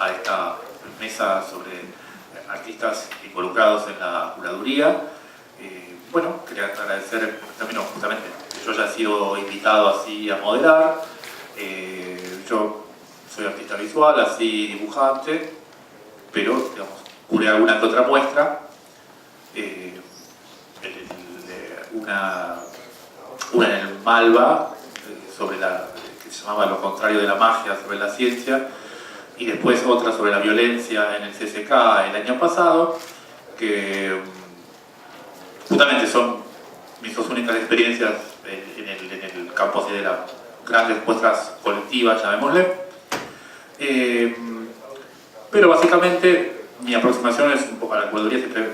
a esta mesa sobre artistas involucrados en la curaduría. Bueno, quería agradecer en términos justamente que yo haya sido invitado así a moderar. Yo soy artista visual, así dibujante, pero digamos, curé alguna que otra muestra. Una en el Malva, sobre que se llamaba Lo contrario de la magia, sobre la ciencia, y después otra sobre la violencia en el CCK el año pasado, que justamente son mis dos únicas experiencias en el campo así de las grandes muestras colectivas, llamémosle. Pero básicamente mi aproximación es un poco a la curaduría siempre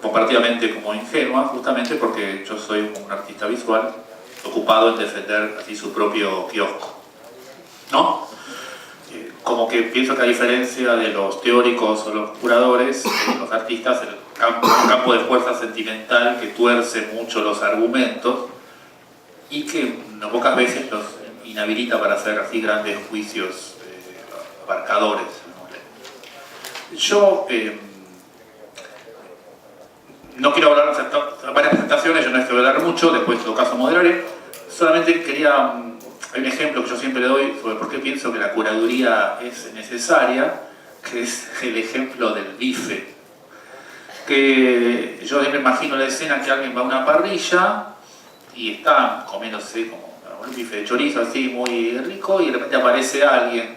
comparativamente como ingenua, justamente porque yo soy un artista visual ocupado en defender así su propio kiosco, ¿no? Como que pienso que a diferencia de los teóricos o los curadores, los artistas, el campo de fuerza sentimental que tuerce mucho los argumentos y que no pocas veces los inhabilita para hacer así grandes juicios abarcadores. Yo no quiero hablar de varias presentaciones, yo no quiero hablar mucho, después en todo caso moderaré. Solamente quería, hay un ejemplo que yo siempre doy sobre por qué pienso que la curaduría es necesaria, que es el ejemplo del bife. Que yo me imagino la escena que alguien va a una parrilla y está comiéndose como un bife de chorizo así muy rico y de repente aparece alguien,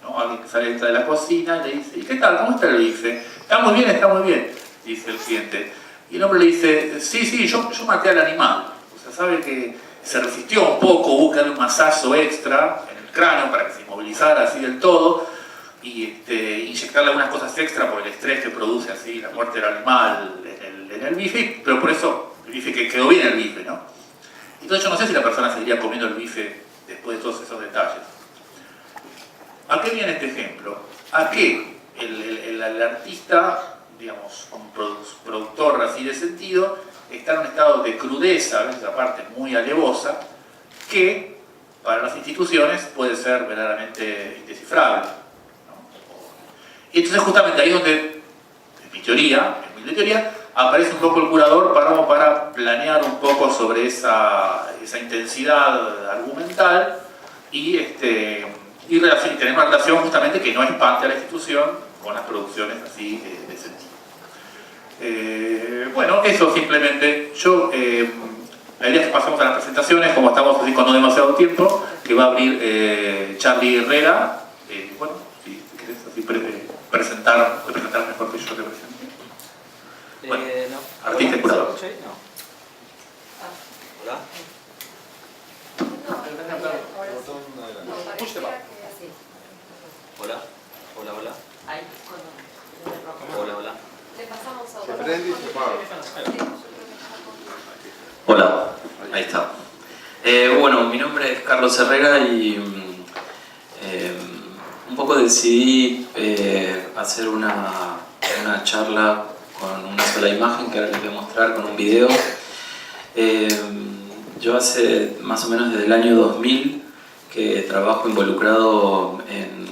¿no? Alguien que sale de la cocina y le dice: ¿y qué tal? ¿Cómo está el bife? Está muy bien, dice el cliente. Y el hombre le dice: sí, yo maté al animal. O sea, sabe que se resistió un poco, hubo que darle un masazo extra en el cráneo para que se inmovilizara así del todo y inyectarle algunas cosas extra por el estrés que produce así la muerte del animal en el bife, pero por eso el bife que quedó bien el bife, ¿no? Entonces yo no sé si la persona seguiría comiendo el bife después de todos esos detalles. ¿A qué viene este ejemplo? A que el artista, digamos, un productor así de sentido, está en un estado de crudeza, a veces aparte muy alevosa, que para las instituciones puede ser verdaderamente indescifrable, ¿no? Y entonces justamente ahí es donde, en mi teoría, aparece un poco el curador para planear un poco sobre esa intensidad argumental y tener una relación justamente que no espante a la institución con las producciones así de sentido. Bueno, eso simplemente. La idea es que pasemos a las presentaciones, como estamos así con no demasiado tiempo, que va a abrir Charlie Herrera. Bueno, si querés así presentar mejor que yo te presente. Bueno, no. Artista y curador. No. Hola. Hola. Hola. Le pasamos a Se prende y se apaga. Hola, ahí está. Bueno, mi nombre es Carlos Herrera y un poco decidí hacer una charla con una sola imagen que ahora les voy a mostrar con un video. Yo hace más o menos desde el año 2000 que trabajo involucrado en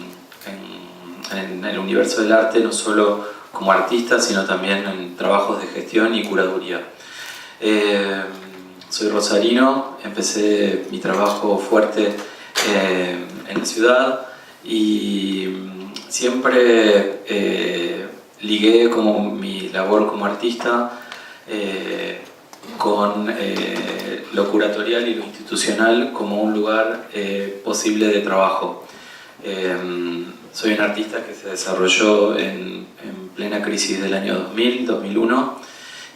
el universo del arte, no solo como artista, sino también en trabajos de gestión y curaduría. Soy rosarino, empecé mi trabajo fuerte en la ciudad y siempre ligué como mi labor como artista con lo curatorial y lo institucional como un lugar posible de trabajo. Soy un artista que se desarrolló en plena crisis del año 2000-2001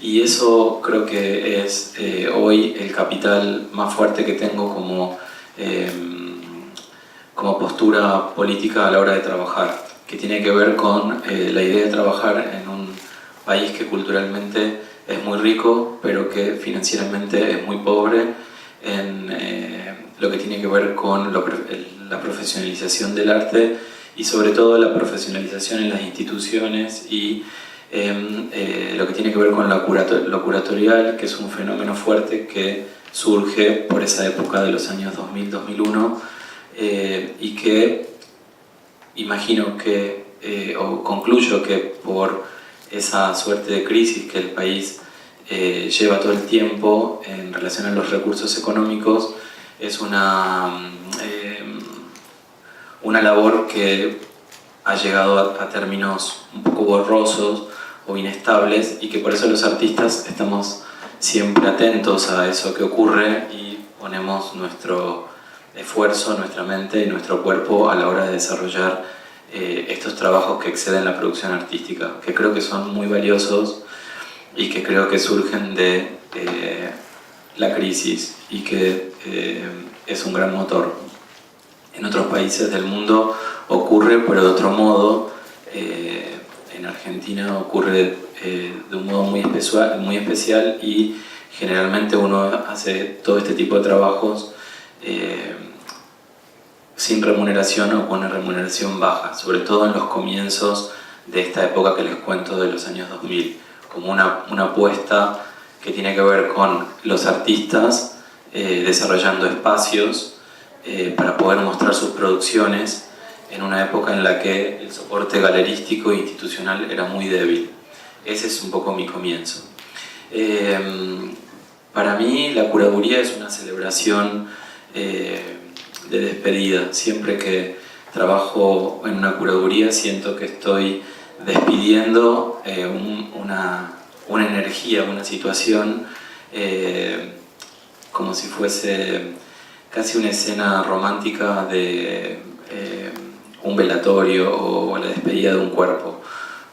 y eso creo que es hoy el capital más fuerte que tengo como postura política a la hora de trabajar, que tiene que ver con la idea de trabajar en un país que culturalmente es muy rico, pero que financieramente es muy pobre, en lo que tiene que ver con la profesionalización del arte y sobre todo la profesionalización en las instituciones y lo que tiene que ver con lo curatorial, que es un fenómeno fuerte que surge por esa época de los años 2000-2001 y que imagino que o concluyo que por esa suerte de crisis que el país lleva todo el tiempo en relación a los recursos económicos, es una labor que ha llegado a términos un poco borrosos o inestables, y que por eso los artistas estamos siempre atentos a eso que ocurre y ponemos nuestro esfuerzo, nuestra mente y nuestro cuerpo a la hora de desarrollar estos trabajos que exceden la producción artística, que creo que son muy valiosos y que creo que surgen de la crisis y que es un gran motor. En otros países del mundo ocurre, pero de otro modo. En Argentina ocurre de un modo muy especial, y generalmente uno hace todo este tipo de trabajos sin remuneración o con una remuneración baja, sobre todo en los comienzos de esta época que les cuento de los años 2000, como una apuesta que tiene que ver con los artistas desarrollando espacios para poder mostrar sus producciones en una época en la que el soporte galerístico e institucional era muy débil. Ese es un poco mi comienzo. Para mí la curaduría es una celebración de despedida. Siempre que trabajo en una curaduría siento que estoy despidiendo una energía, una situación, como si fuese casi una escena romántica de un velatorio o la despedida de un cuerpo.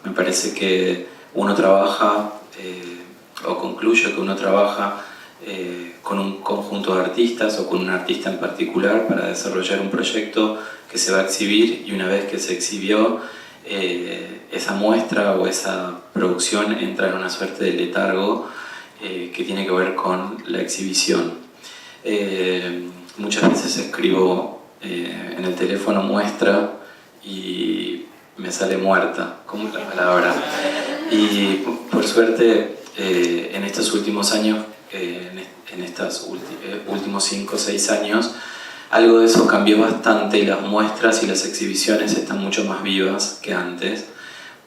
Me parece que uno trabaja, o concluyo que uno trabaja con un conjunto de artistas o con un artista en particular para desarrollar un proyecto que se va a exhibir, y una vez que se exhibió, esa muestra o esa producción entra en una suerte de letargo que tiene que ver con la exhibición. Muchas veces escribo en el teléfono muestra y me sale muerta, como la palabra. Y por suerte, en estos últimos años, en estos últimos 5 o 6 años, algo de eso cambió bastante, y las muestras y las exhibiciones están mucho más vivas que antes,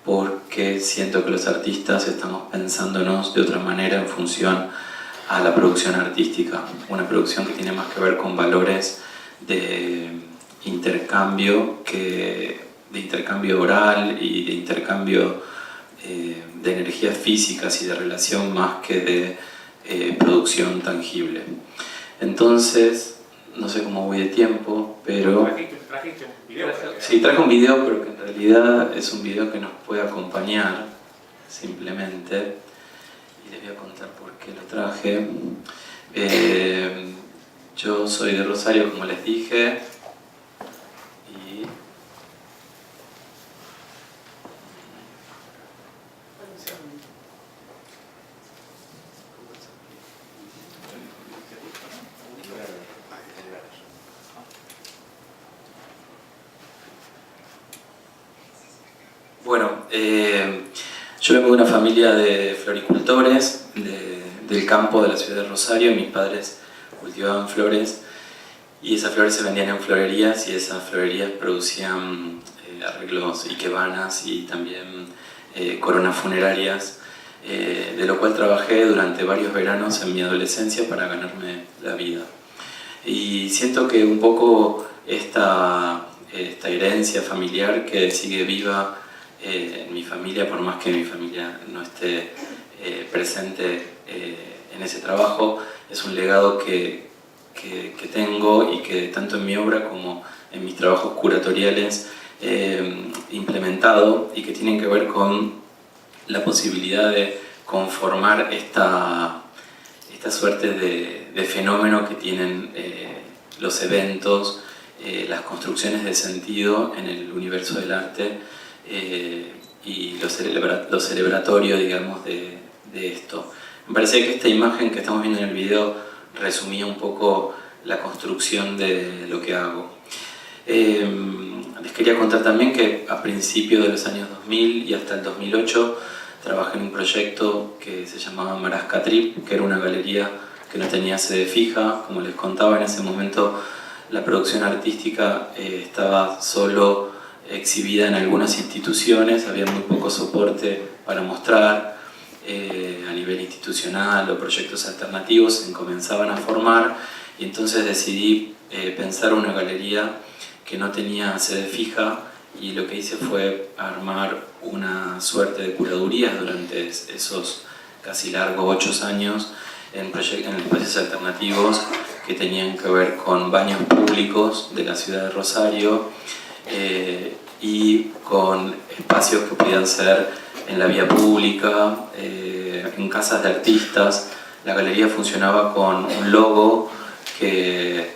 porque siento que los artistas estamos pensándonos de otra manera en función a la producción artística, una producción que tiene más que ver con valores de intercambio, de intercambio oral y de intercambio de energías físicas y de relación, más que de producción tangible. Entonces, no sé cómo voy de tiempo, pero... ¿Trajiste un video? Sí, traje un video, pero que en realidad es un video que nos puede acompañar, simplemente. Y les voy a contar por qué lo traje. Yo soy de Rosario, como les dije, y bueno, yo vengo de una familia de floricultores del campo de la ciudad de Rosario. Mis padres cultivaban flores y esas flores se vendían en florerías, y esas florerías producían arreglos, ikebanas y también coronas funerarias, de lo cual trabajé durante varios veranos en mi adolescencia para ganarme la vida. Y siento que un poco esta herencia familiar que sigue viva en mi familia, por más que mi familia no esté presente en ese trabajo, es un legado que tengo y que tanto en mi obra como en mis trabajos curatoriales he implementado, y que tienen que ver con la posibilidad de conformar esta suerte de fenómeno que tienen los eventos, las construcciones de sentido en el universo del arte, y lo celebratorio, digamos, de esto. Me parece que esta imagen que estamos viendo en el video resumía un poco la construcción de lo que hago. Les quería contar también que a principios de los años 2000 y hasta el 2008 trabajé en un proyecto que se llamaba Marasca Trip, que era una galería que no tenía sede fija. Como les contaba, en ese momento la producción artística estaba solo exhibida en algunas instituciones, había muy poco soporte para mostrar a nivel institucional o proyectos alternativos se comenzaban a formar, y entonces decidí pensar una galería que no tenía sede fija, y lo que hice fue armar una suerte de curadurías durante esos casi largos 8 años en espacios alternativos que tenían que ver con baños públicos de la ciudad de Rosario y con espacios que podían ser en la vía pública, en casas de artistas. La galería funcionaba con un logo que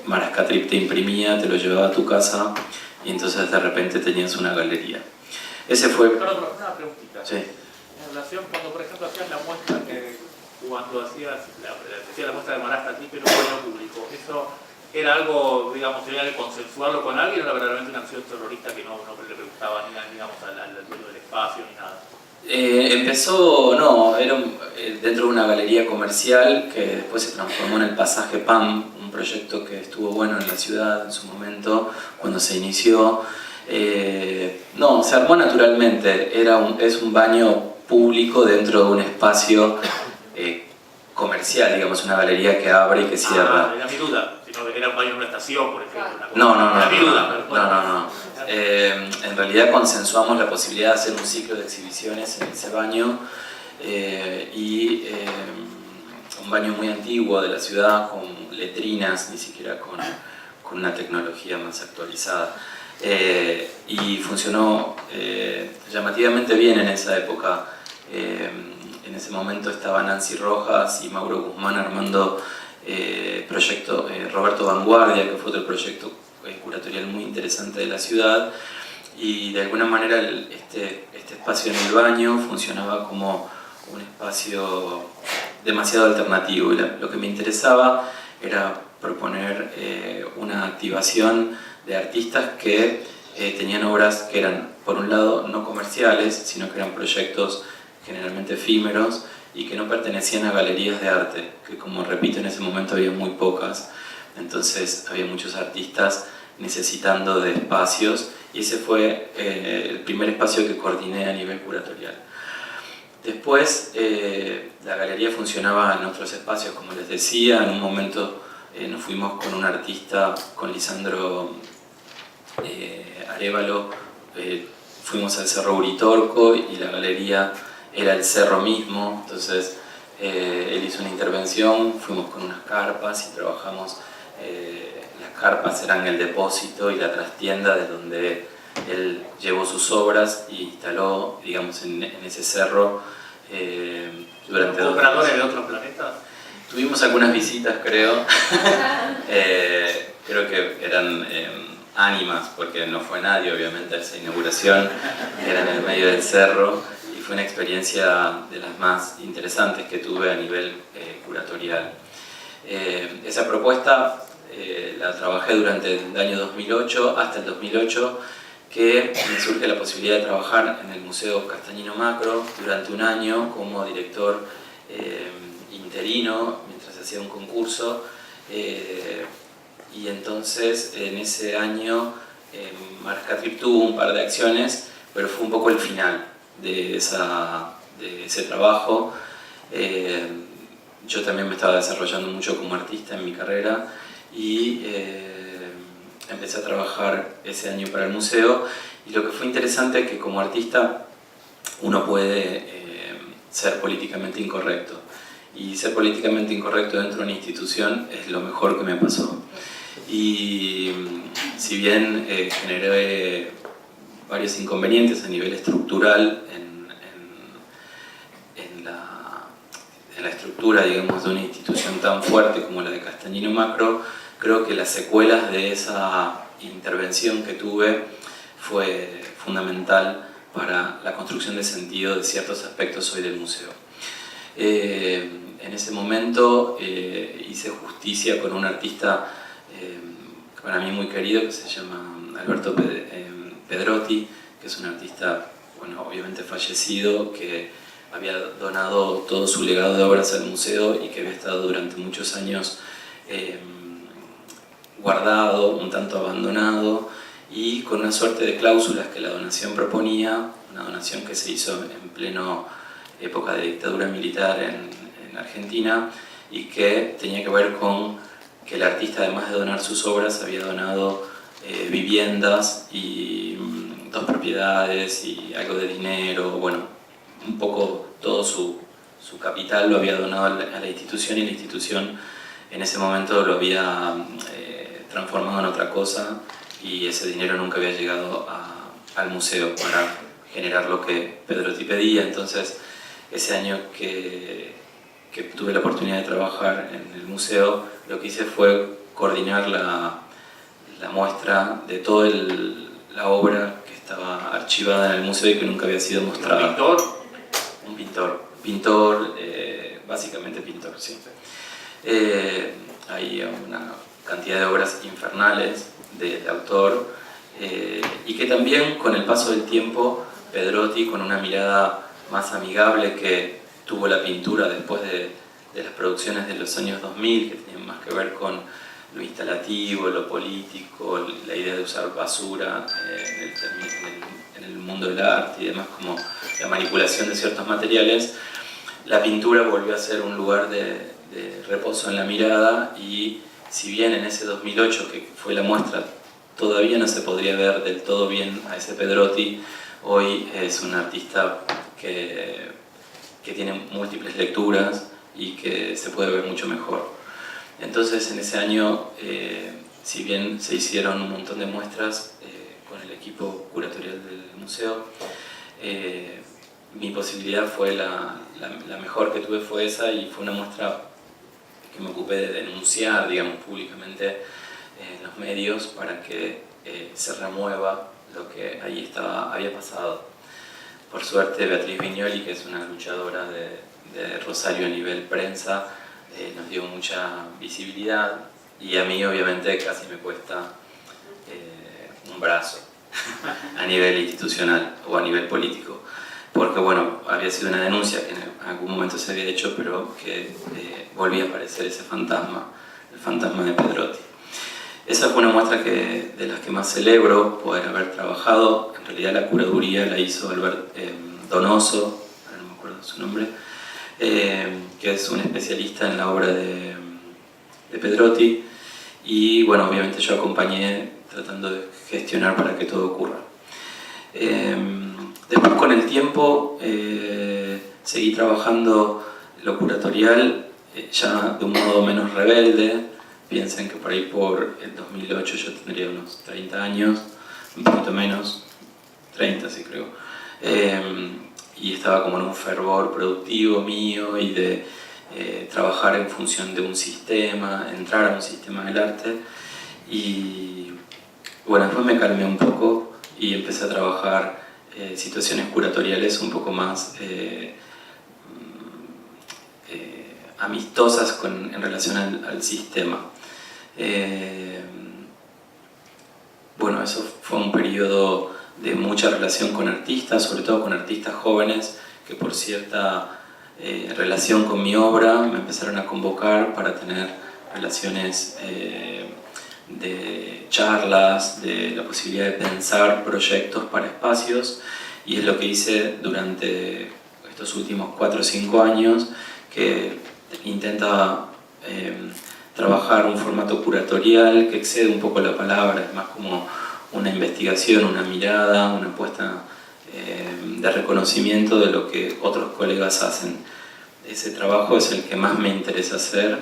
Marascatrip te imprimía, te lo llevaba a tu casa y entonces de repente tenías una galería. Ese fue... Perdón, una preguntita. Sí. En relación, cuando por ejemplo hacías la muestra, cuando hacías la muestra de Marascatrip en un baño público, ¿eso era algo, digamos, tenía que consensuarlo con alguien o era verdaderamente una acción terrorista que no le preguntaba ni digamos, al dueño del espacio ni nada? Empezó, no, era dentro de una galería comercial que después se transformó en el Pasaje PAM, un proyecto que estuvo bueno en la ciudad en su momento, cuando se inició. No, se armó naturalmente, es un baño público dentro de un espacio comercial, digamos, una galería que abre y que cierra. Era mi duda, si no era un baño en una estación, por ejemplo. No. Era mi duda, pero bueno. No. En realidad consensuamos la posibilidad de hacer un ciclo de exhibiciones en ese baño y un baño muy antiguo de la ciudad con letrinas, ni siquiera con una tecnología más actualizada. Y funcionó llamativamente bien en esa época. En ese momento estaba Nancy Rojas y Mauro Guzmán armando proyecto Roberto Vanguardia, que fue otro proyecto curatorial muy interesante de la ciudad, y de alguna manera este espacio en el baño funcionaba como un espacio demasiado alternativo, y lo que me interesaba era proponer una activación de artistas que tenían obras que eran, por un lado, no comerciales, sino que eran proyectos generalmente efímeros y que no pertenecían a galerías de arte, que, como repito, en ese momento había muy pocas. Entonces había muchos artistas necesitando de espacios, y ese fue el primer espacio que coordiné a nivel curatorial. Después la galería funcionaba en otros espacios, como les decía. En un momento nos fuimos con un artista, con Lisandro Arévalo, fuimos al Cerro Uritorco y la galería era el cerro mismo. Entonces él hizo una intervención, fuimos con unas carpas y trabajamos. Las carpas eran el depósito y la trastienda de donde él llevó sus obras y instaló, digamos, en ese cerro durante 2 años. ¿Compradores de otros planetas? Tuvimos algunas visitas, creo. Creo que eran ánimas, porque no fue nadie, obviamente, a esa inauguración. Era en el medio del cerro y fue una experiencia de las más interesantes que tuve a nivel curatorial. Esa propuesta la trabajé durante el año 2008, hasta el 2008, que me surge la posibilidad de trabajar en el Museo Castañino Macro durante un año como director interino, mientras hacía un concurso. Y entonces, en ese año, Marascatrip tuvo un par de acciones, pero fue un poco el final de ese trabajo. Yo también me estaba desarrollando mucho como artista en mi carrera y empecé a trabajar ese año para el museo, y lo que fue interesante es que como artista uno puede ser políticamente incorrecto, y ser políticamente incorrecto dentro de una institución es lo mejor que me pasó. Y si bien generé varios inconvenientes a nivel estructural en la estructura, digamos, de una institución tan fuerte como la de Castañino Macro, creo que las secuelas de esa intervención que tuve fue fundamental para la construcción de sentido de ciertos aspectos hoy del museo. En ese momento hice justicia con un artista para mí muy querido, que se llama Alberto Pedrotti, que es un artista, bueno, obviamente fallecido, que había donado todo su legado de obras al museo y que había estado durante muchos años guardado, un tanto abandonado, y con una suerte de cláusulas que la donación proponía, una donación que se hizo en pleno época de dictadura militar en Argentina, y que tenía que ver con que el artista, además de donar sus obras, había donado viviendas y 2 propiedades y algo de dinero, bueno, un poco todo su capital lo había donado a la institución, y la institución en ese momento lo había transformado en otra cosa, y ese dinero nunca había llegado al museo para generar lo que Pedrotti pedía. Entonces, ese año que tuve la oportunidad de trabajar en el museo, lo que hice fue coordinar la muestra de toda la obra que estaba archivada en el museo y que nunca había sido mostrada. ¿Un pintor? Un pintor, básicamente pintor, sí. Hay una cantidad de obras infernales de autor, y que también con el paso del tiempo Pedrotti, con una mirada más amigable que tuvo la pintura después de las producciones de los años 2000, que tenían más que ver con lo instalativo, lo político, la idea de usar basura en el mundo del arte y demás, como la manipulación de ciertos materiales. La pintura volvió a ser un lugar de reposo en la mirada, y si bien en ese 2008, que fue la muestra, todavía no se podría ver del todo bien a ese Pedrotti, hoy es un artista que tiene múltiples lecturas y que se puede ver mucho mejor. Entonces, en ese año, si bien se hicieron un montón de muestras con el equipo curatorial del museo, mi posibilidad fue la mejor que tuve fue esa, y fue una muestra que me ocupé de denunciar, digamos, públicamente en los medios para que se remueva lo que ahí había pasado. Por suerte, Beatriz Viñoli, que es una luchadora de Rosario a nivel prensa, nos dio mucha visibilidad, y a mí obviamente casi me cuesta un brazo a nivel institucional o a nivel político, porque bueno, había sido una denuncia que en algún momento se había hecho, pero que volvía a aparecer ese fantasma, el fantasma de Pedrotti. Esa fue una muestra de las que más celebro poder haber trabajado. En realidad la curaduría la hizo Albert Donoso, no me acuerdo su nombre, que es un especialista en la obra de Pedrotti, y bueno, obviamente yo acompañé tratando de gestionar para que todo ocurra. Después, con el tiempo, seguí trabajando lo curatorial ya de un modo menos rebelde. Piensen que por ahí por el 2008 yo tendría unos 30 años, un poquito menos, 30 sí creo, y estaba como en un fervor productivo mío y de trabajar en función de un sistema, entrar a un sistema del arte. Y bueno, después me calmé un poco y empecé a trabajar situaciones curatoriales un poco más amistosas en relación al sistema. Bueno, eso fue un periodo de mucha relación con artistas, sobre todo con artistas jóvenes que por cierta relación con mi obra me empezaron a convocar para tener relaciones de charlas, de la posibilidad de pensar proyectos para espacios, y es lo que hice durante estos últimos 4 o 5 años, que intenta trabajar un formato curatorial que excede un poco la palabra, es más como una investigación, una mirada, una apuesta de reconocimiento de lo que otros colegas hacen. Ese trabajo es el que más me interesa hacer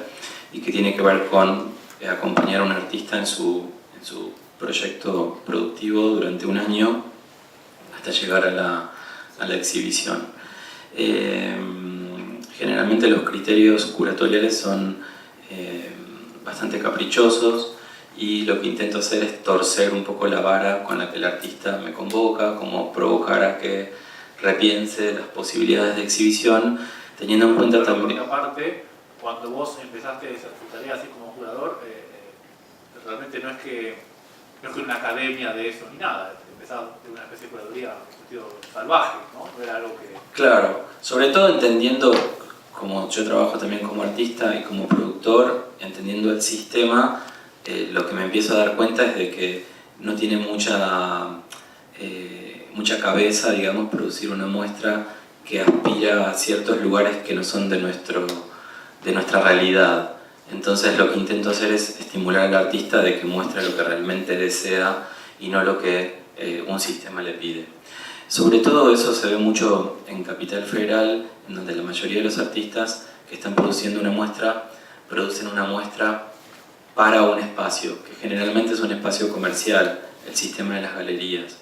y que tiene que ver con acompañar a un artista en su proyecto productivo durante un año hasta llegar a la exhibición. Generalmente los criterios curatoriales son bastante caprichosos, y lo que intento hacer es torcer un poco la vara con la que el artista me convoca, como provocar a que repiense las posibilidades de exhibición, teniendo en cuenta también... Aparte, cuando vos empezaste tu tarea así como curador, realmente no es que una academia de eso ni nada, empezaba de una especie de curaduría en sentido salvaje, ¿no? No era algo que... Claro, sobre todo entendiendo, como yo trabajo también como artista y como productor, entendiendo el sistema, lo que me empiezo a dar cuenta es de que no tiene mucha cabeza, digamos, producir una muestra que aspira a ciertos lugares que no son de nuestra realidad. Entonces lo que intento hacer es estimular al artista de que muestre lo que realmente desea y no lo que un sistema le pide. Sobre todo eso se ve mucho en Capital Federal, en donde la mayoría de los artistas que están produciendo una muestra, producen una muestra para un espacio, que generalmente es un espacio comercial, el sistema de las galerías.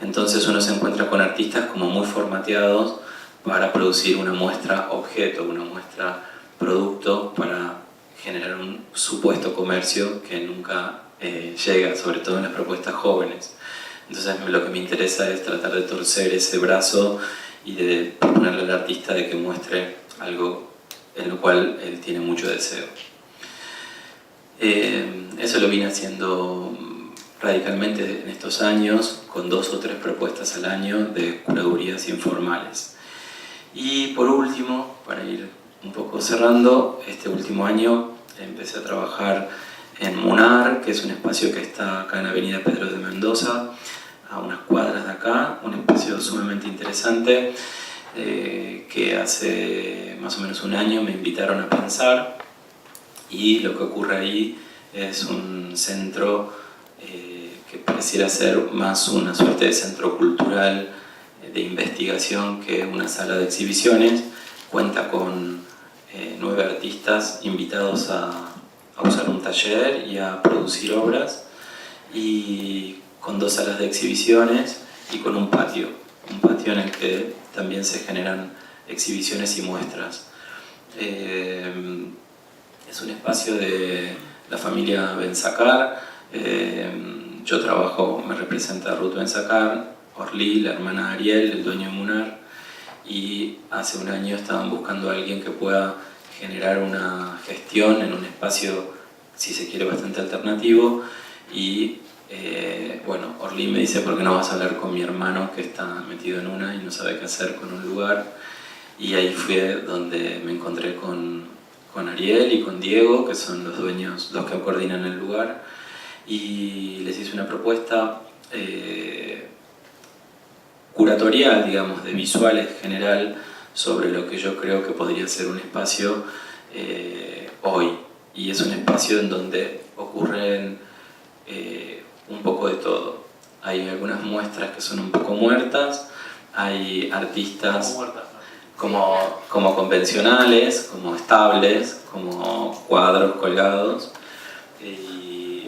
Entonces uno se encuentra con artistas como muy formateados para producir una muestra objeto, una muestra producto, para generar un supuesto comercio que nunca llega, sobre todo en las propuestas jóvenes. Entonces lo que me interesa es tratar de torcer ese brazo y de proponerle al artista de que muestre algo en lo cual él tiene mucho deseo. Eso lo vine haciendo radicalmente en estos años, con 2 o 3 propuestas al año de curadurías informales. Y por último, para ir un poco cerrando, este último año empecé a trabajar en Munar, que es un espacio que está acá en Avenida Pedro de Mendoza, a unas cuadras de acá, un espacio sumamente interesante que hace más o menos un año me invitaron a pensar, y lo que ocurre ahí es un centro que pareciera ser más una suerte de centro cultural de investigación que una sala de exhibiciones. Cuenta con 9 artistas invitados a usar un taller y a producir obras, y con 2 salas de exhibiciones y con un patio en el que también se generan exhibiciones y muestras. Es un espacio de la familia Benzacar. Yo trabajo, me representa Ruth Benzacar, Orly, la hermana de Ariel, el dueño de Munar, y hace un año estaban buscando a alguien que pueda generar una gestión en un espacio, si se quiere, bastante alternativo. Y bueno, Orly me dice: ¿por qué no vas a hablar con mi hermano que está metido en una y no sabe qué hacer con un lugar? Y ahí fue donde me encontré con Ariel y con Diego, que son los dueños, los que coordinan el lugar, y les hice una propuesta curatorial, digamos, de visuales general, sobre lo que yo creo que podría ser un espacio hoy. Y es un espacio en donde ocurren un poco de todo. Hay algunas muestras que son un poco muertas, hay artistas como convencionales, como estables, como cuadros colgados, y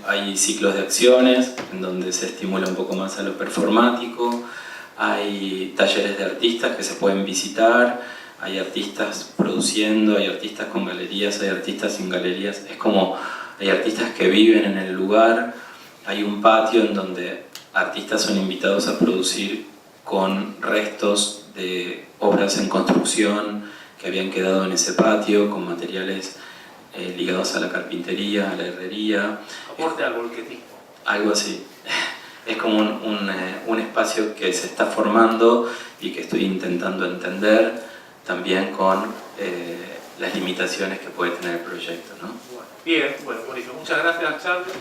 hay ciclos de acciones en donde se estimula un poco más a lo performático, hay talleres de artistas que se pueden visitar, hay artistas produciendo, hay artistas con galerías, hay artistas sin galerías. Es como hay artistas que viven en el lugar, hay un patio en donde artistas son invitados a producir con restos de obras en construcción que habían quedado en ese patio, con materiales ligados a la carpintería, a la herrería. Aporte al volquetismo. Algo así. Es como un espacio que se está formando y que estoy intentando entender también con las limitaciones que puede tener el proyecto, ¿no? Bien, bueno, buenísimo. Muchas gracias, Charlie.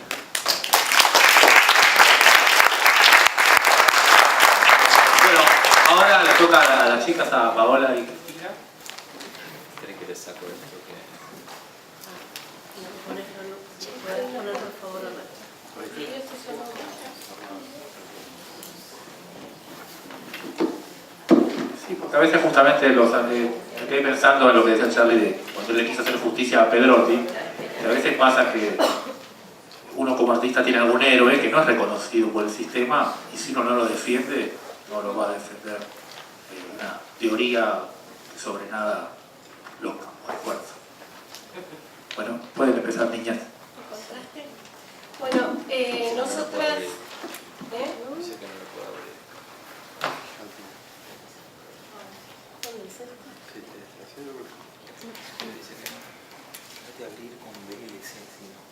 Bueno, ahora le toca a las chicas, a Paola y Cristina. ¿Crees que les saco esto? Poner por favor a la... Sí, porque a veces justamente me quedé pensando en lo que decía Charlie de cuando le quiso hacer justicia a Pedrotti, que a veces pasa que uno como artista tiene algún héroe que no es reconocido por el sistema, y si uno no lo defiende, no lo va a defender una teoría sobre nada loca o esfuerzo. Bueno, pueden empezar, niñas. Bueno, nosotras... Dice que no lo puedo abrir. ¿Dónde es esto? Sí, dice que no. Trate de abrir con VLC, si no.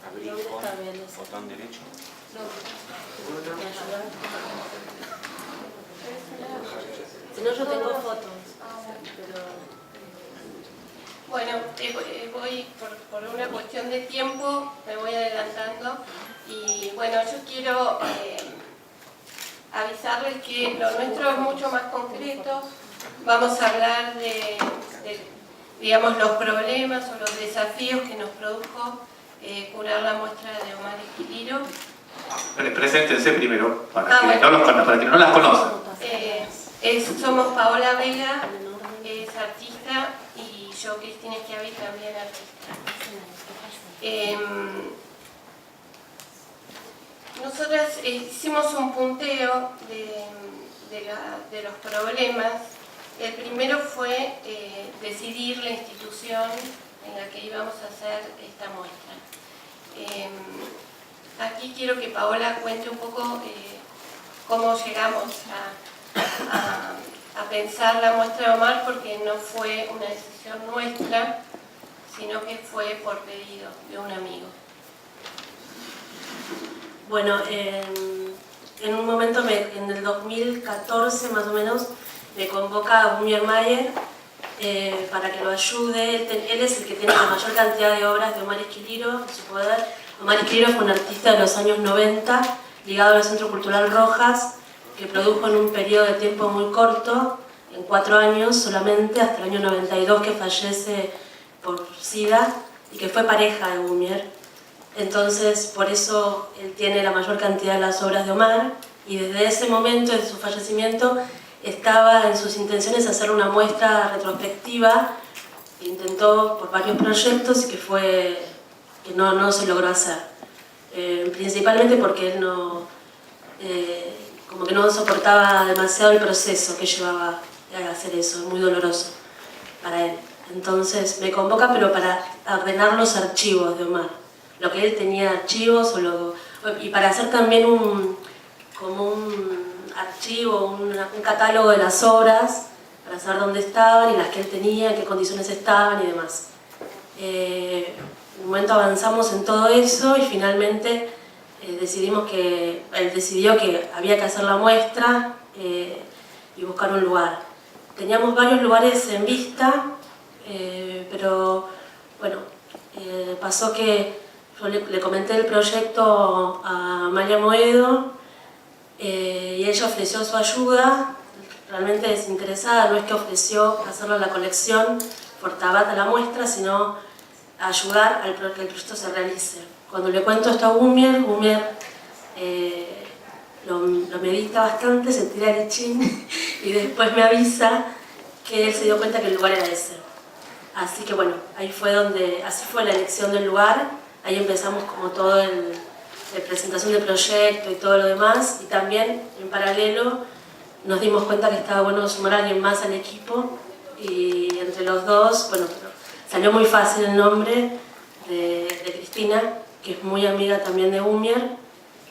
Abrir ¿Dónde con está VLC? botón derecho. No, ¿me ayudas? Si no, yo tengo fotos, pero... Bueno, voy por una cuestión de tiempo, me voy adelantando y bueno, yo quiero avisarles que lo nuestro es mucho más concreto. Vamos a hablar de, digamos, los problemas o los desafíos que nos produjo curar la muestra de Omar Esquiliro. Preséntense primero, para que, bueno. para que no las conozcan. Somos Paola Vega, es artista, y yo, Cristina Schiavi, también artista. Nosotras hicimos un punteo de los problemas. El primero fue decidir la institución en la que íbamos a hacer esta muestra. Aquí quiero que Paola cuente un poco cómo llegamos a pensar la muestra de Omar, porque no fue una decisión nuestra, sino que fue por pedido de un amigo. Bueno, en un momento, en el 2014 más o menos, me convoca a Gumier Mayer para que lo ayude. Él es el que tiene la mayor cantidad de obras de Omar Esquiliro en su poder. Omar Esquiliro fue un artista de los años 90, ligado al Centro Cultural Rojas, que produjo en un periodo de tiempo muy corto, en 4 años solamente, hasta el año 92, que fallece por SIDA, y que fue pareja de Gumier. Entonces, por eso él tiene la mayor cantidad de las obras de Omar, y desde ese momento, desde su fallecimiento, estaba en sus intenciones hacer una muestra retrospectiva, que intentó por varios proyectos y que no se logró hacer. Principalmente porque él como que no soportaba demasiado el proceso que llevaba a hacer eso, es muy doloroso para él. Entonces me convoca, pero para ordenar los archivos de Omar, lo que él tenía archivos, y para hacer también como un archivo, un catálogo de las obras, para saber dónde estaban y las que él tenía, en qué condiciones estaban y demás. En un momento avanzamos en todo eso y finalmente él decidió que había que hacer la muestra y buscar un lugar. Teníamos varios lugares en vista, pero bueno, pasó que yo le comenté el proyecto a Amalia Moedo y ella ofreció su ayuda, realmente desinteresada. No es que ofreció hacerlo en la colección por Tabat a la muestra, sino ayudar a que el proyecto se realice. Cuando le cuento esto a Gumier lo medita bastante, se tira el chin y después me avisa que él se dio cuenta que el lugar era ese. Así que bueno, así fue la elección del lugar. Ahí empezamos como todo la presentación del proyecto y todo lo demás, y también en paralelo nos dimos cuenta que estaba bueno sumar a alguien más al equipo, y entre los dos, bueno, salió muy fácil el nombre de Cristina, que es muy amiga también de Gumier,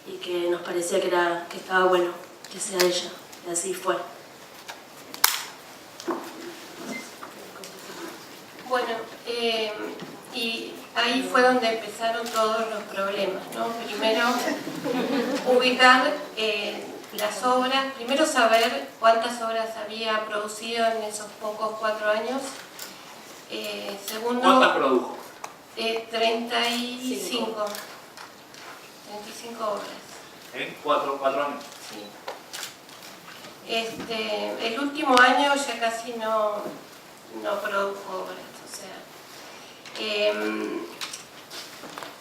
y que nos parecía que estaba bueno que sea ella, y así fue. Bueno, y ahí fue donde empezaron todos los problemas, ¿no? Primero, ubicar las obras, primero saber cuántas obras había producido en esos pocos 4 años. Segundo, ¿Cuántas produjo? 35 obras. ¿En 4 años? Sí. El último año ya casi no produjo obras.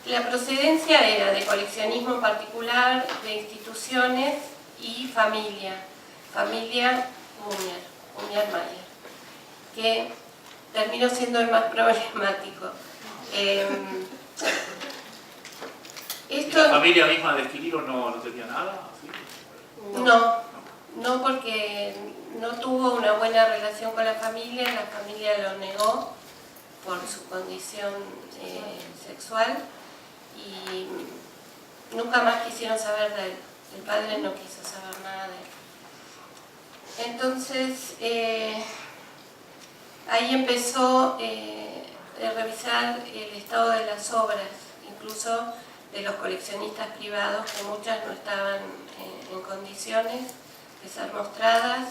La procedencia era de coleccionismo en particular, de instituciones y familia Gumier Mayer, que terminó siendo el más problemático. ¿La familia misma de Esquiliro no tenía nada? ¿Sí? No, porque no tuvo una buena relación con la familia lo negó por su condición sexual, y nunca más quisieron saber de él. El padre no quiso saber nada de él. Entonces, ahí empezó a revisar el estado de las obras, incluso de los coleccionistas privados, que muchas no estaban en condiciones de ser mostradas.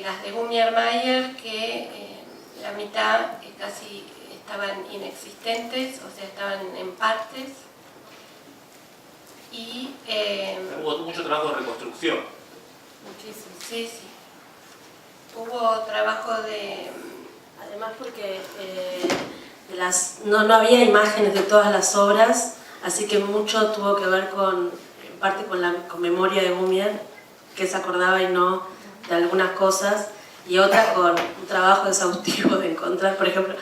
Las de Gumier Mayer, que la mitad casi estaban inexistentes, o sea, estaban en partes. Y Hubo mucho trabajo de reconstrucción. muchísimo, sí, sí. Hubo trabajo de... Además porque no había imágenes de todas las obras, así que mucho tuvo que ver en parte con memoria de Gumier, que se acordaba y no de algunas cosas, y otra con un trabajo exhaustivo de encontrar, por ejemplo,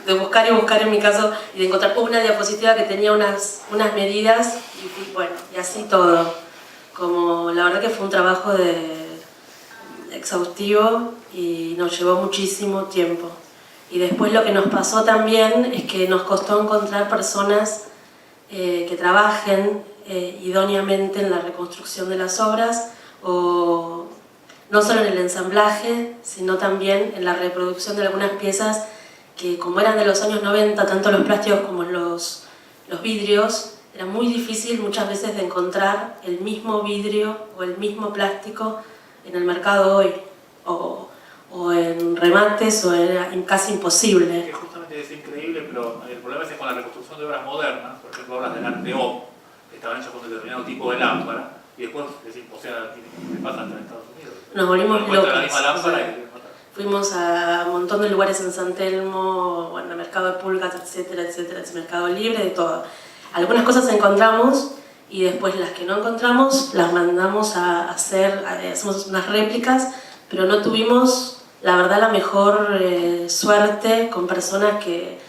de buscar y buscar en mi caso, y de encontrar una diapositiva que tenía unas medidas, y bueno, y así todo. Como la verdad que fue un trabajo exhaustivo y nos llevó muchísimo tiempo. Y después lo que nos pasó también es que nos costó encontrar personas que trabajen idóneamente en la reconstrucción de las obras, o no solo en el ensamblaje, sino también en la reproducción de algunas piezas que, como eran de los años 90, tanto los plásticos como los vidrios, era muy difícil muchas veces de encontrar el mismo vidrio o el mismo plástico en el mercado hoy, o en remates, o era casi imposible. Que justamente es increíble, pero el problema es que con la reconstrucción de obras modernas, por ejemplo, obras del Arte O, que estaban hechas con determinado tipo de lámpara, y después es imposible, ¿qué pasa hasta en Estados Unidos? Nos volvimos encuentran locos. la misma lámpara O sea, fuimos a un montón de lugares en San Telmo, bueno, el mercado de pulgas, etcétera, etcétera, el mercado libre, de todo. Algunas cosas encontramos y después las que no encontramos las mandamos a hacer, hacemos unas réplicas, pero no tuvimos, la verdad, la mejor suerte con personas que...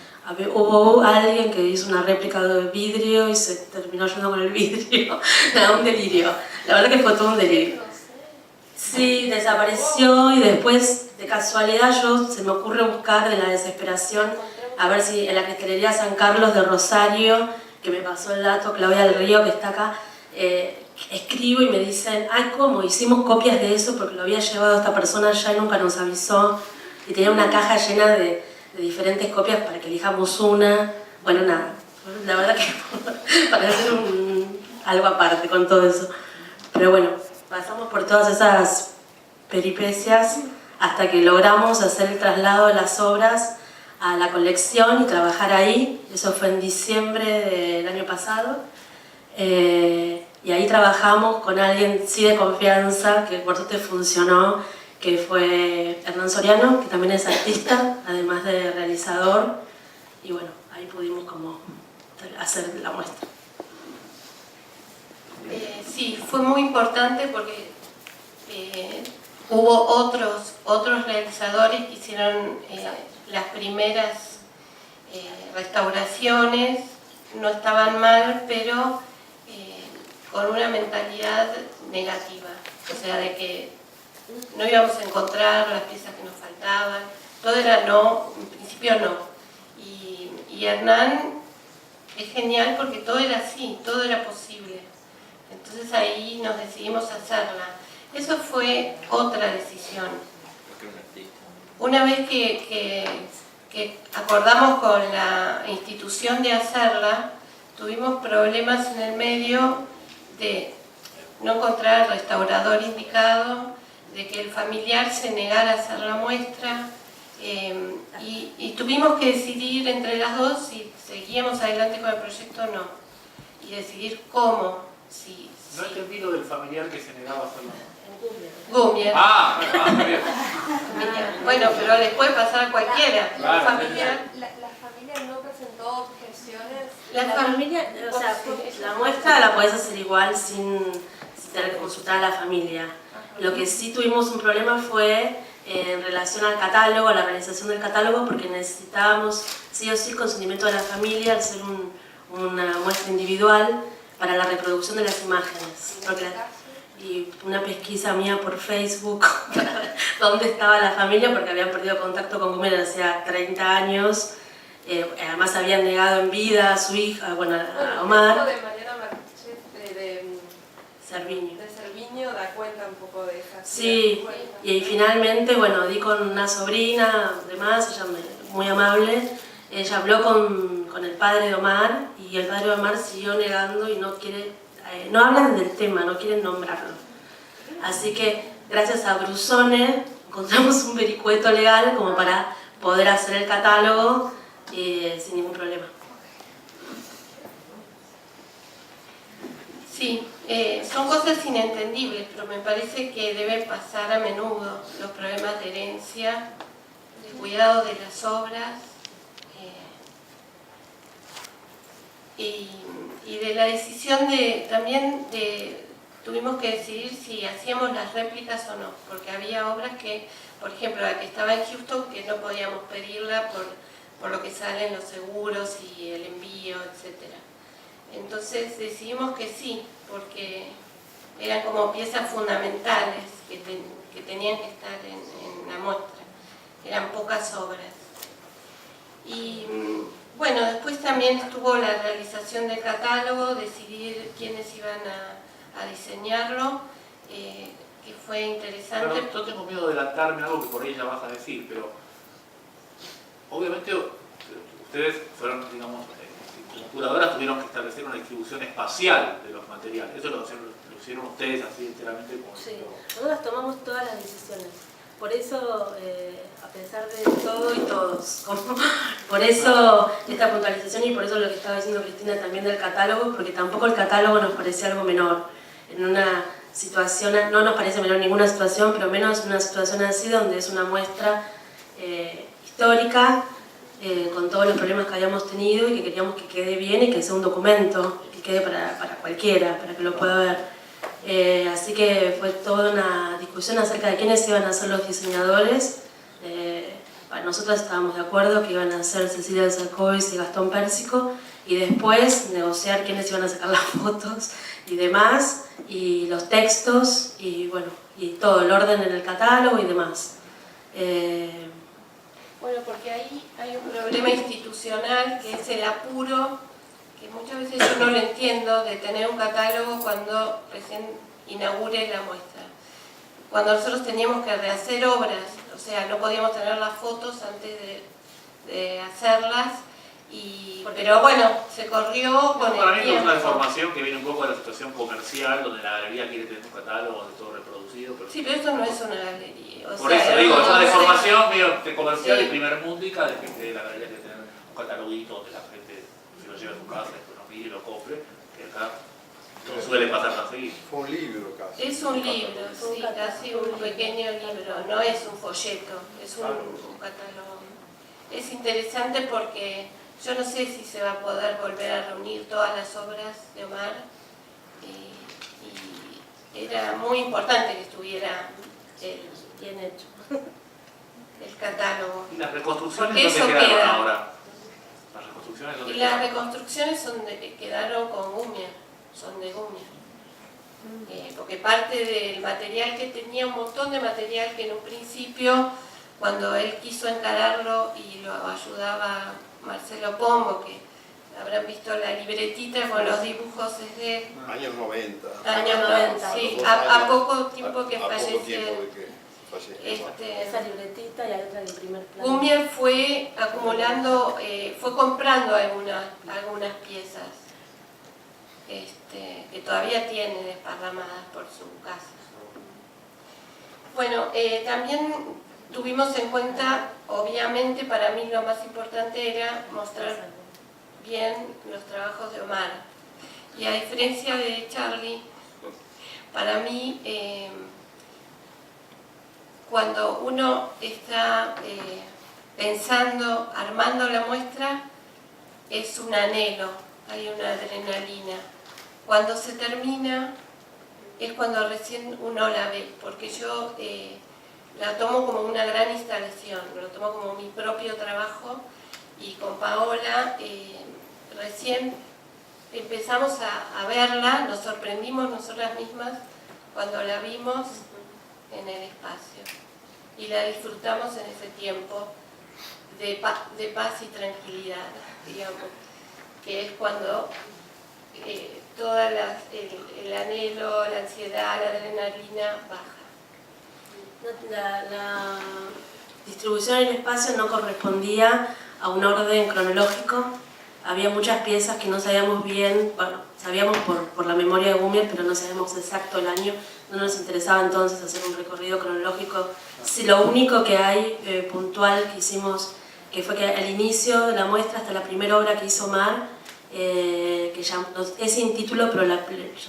Hubo alguien que hizo una réplica de vidrio y se terminó yendo con el vidrio. Era un delirio. La verdad que fue todo un delirio. Sí, desapareció y después, de casualidad, se me ocurre buscar de la desesperación, a ver si en la cristalería San Carlos de Rosario, que me pasó el dato, Claudia del Río, que está acá, escribo y me dicen, ay, ¿cómo? Hicimos copias de eso porque lo había llevado esta persona allá y nunca nos avisó, y tenía una caja llena de diferentes copias para que elijamos una. Bueno, nada, la verdad que para hacer algo aparte con todo eso. Pero bueno, pasamos por todas esas peripecias hasta que logramos hacer el traslado de las obras a la colección y trabajar ahí. Eso fue en diciembre del año pasado. Y ahí trabajamos con alguien sí de confianza, que por suerte funcionó, que fue Hernán Soriano, que también es artista, además de realizador. Y bueno, ahí pudimos como hacer la muestra. Sí, fue muy importante porque hubo otros realizadores que hicieron las primeras restauraciones, no estaban mal, pero con una mentalidad negativa, o sea, de que no íbamos a encontrar las piezas que nos faltaban, todo era no, en principio no. Y Hernán es genial porque todo era así, todo era posible. Entonces ahí nos decidimos a hacerla. Eso fue otra decisión. Una vez que acordamos con la institución de hacerla, tuvimos problemas en el medio de no encontrar el restaurador indicado, de que el familiar se negara a hacer la muestra, y tuvimos que decidir entre las dos si seguíamos adelante con el proyecto o no, y decidir cómo. No he entendido del familiar que se negaba a hacer la muestra. Gumier. Está bien. Bueno, pero les puede pasar a cualquiera. Claro. Un familiar. La familia no presentó objeciones. La familia, o sea, la muestra la podés hacer igual sin tener que consultar a la familia. Lo que sí tuvimos un problema fue en relación al catálogo, a la realización del catálogo, porque necesitábamos sí o sí el consentimiento de la familia al ser una muestra individual para la reproducción de las imágenes. Y una pesquisa mía por Facebook para ver dónde estaba la familia, porque habían perdido contacto con Gumier hacía 30 años. Además habían negado en vida a su hija, bueno, a Omar. De Mariana Martínez de Cerviño da cuenta un poco de esa. Sí, y finalmente, bueno, di con una sobrina, además, ella muy amable. Ella habló con el padre de Omar y el padre de Omar siguió negando y no hablan del tema, no quieren nombrarlo. Así que gracias a Brusone encontramos un vericueto legal como para poder hacer el catálogo sin ningún problema. Sí, son cosas inentendibles, pero me parece que deben pasar a menudo los problemas de herencia, de cuidado de las obras y de la decisión también tuvimos que decidir si hacíamos las réplicas o no, porque había obras que, por ejemplo, la que estaba en Houston, que no podíamos pedirla por lo que salen los seguros y el envío, etcétera. Entonces decidimos que sí, porque eran como piezas fundamentales que tenían que estar en la muestra. Eran pocas obras. Y bueno, después también estuvo la realización del catálogo, decidir quiénes iban a diseñarlo, que fue interesante. Pero yo tengo miedo de adelantarme a algo que por ahí ya vas a decir, pero obviamente ustedes fueron, digamos, como curadoras tuvieron que establecer una distribución espacial de los materiales. Eso lo hicieron ustedes así enteramente como... Sí, nosotros tomamos todas las decisiones. Por eso, a pesar de todo y todos, por eso esta puntualización y por eso lo que estaba diciendo Cristina también del catálogo, porque tampoco el catálogo nos parecía algo menor. En una situación, no nos parece menor ninguna situación, pero menos una situación así donde es una muestra histórica, con todos los problemas que habíamos tenido y que queríamos que quede bien y que sea un documento, que quede para cualquiera, para que lo pueda ver. Así que fue toda una discusión acerca de quiénes iban a ser los diseñadores. Nosotros estábamos de acuerdo que iban a ser Cecilia Sarkois y Gastón Pérsico, y después negociar quiénes iban a sacar las fotos y demás, y los textos, y bueno, y todo, el orden en el catálogo y demás. Bueno, porque ahí hay un problema institucional que es el apuro, que muchas veces yo no lo entiendo, de tener un catálogo cuando recién inaugure la muestra. Cuando nosotros teníamos que rehacer obras, o sea, no podíamos tener las fotos antes de hacerlas, pero bueno, se corrió con el Para mí es tiempo. una información que viene un poco de la situación comercial, donde la galería quiere tener un catálogo de todo reproducido. Pero Sí, pero esto no es una galería. por eso digo, es una deformación medio comercial Sí. y primer múndica de que la galería quiere tener un cataloguito donde la gente se lo lleve a su casa, después lo mire y lo compre, que acá no suele pasar tan seguido. Fue un libro casi. Es un libro, sí, casi un pequeño libro, no es un folleto, es un catálogo. Es interesante porque yo no sé si se va a poder volver a reunir todas las obras de Omar, y era muy importante que estuviera Bien hecho. el catálogo. ¿Y las reconstrucciones Porque dónde eso quedaron queda. ahora? ¿Las reconstrucciones dónde Y las quedaron? reconstrucciones quedaron con Gumier, son de Gumier. Porque parte del material que tenía, un montón de material que en un principio, cuando él quiso encararlo y lo ayudaba Marcelo Pombo, que habrán visto la libretita con los dibujos desde Años 90. años 90, sí, Los dos a años, poco tiempo que a poco falleció. tiempo de que falleció. Esa libretita y hay otra en primer plano. Gumier fue acumulando, fue comprando algunas piezas que todavía tiene desparramadas por su casa. Bueno, también tuvimos en cuenta, obviamente para mí lo más importante era mostrar bien los trabajos de Omar. Y a diferencia de Charlie, para mí, cuando uno está pensando, armando la muestra, es un anhelo, hay una adrenalina. Cuando se termina, es cuando recién uno la ve, porque yo la tomo como una gran instalación, lo tomo como mi propio trabajo, y con Paola recién empezamos a verla, nos sorprendimos nosotras mismas cuando la vimos en el espacio y la disfrutamos en ese tiempo de paz y tranquilidad, digamos, que es cuando todo el anhelo, la ansiedad, la adrenalina baja. La distribución en el espacio no correspondía a un orden cronológico, había muchas piezas que no sabíamos bien, bueno, sabíamos por la memoria de Gumier, pero no sabíamos exacto el año, no nos interesaba entonces hacer un recorrido cronológico. Sí, lo único que hay puntual que hicimos, que fue que al inicio de la muestra, hasta la primera obra que hizo Omar, que ya, es sin título, pero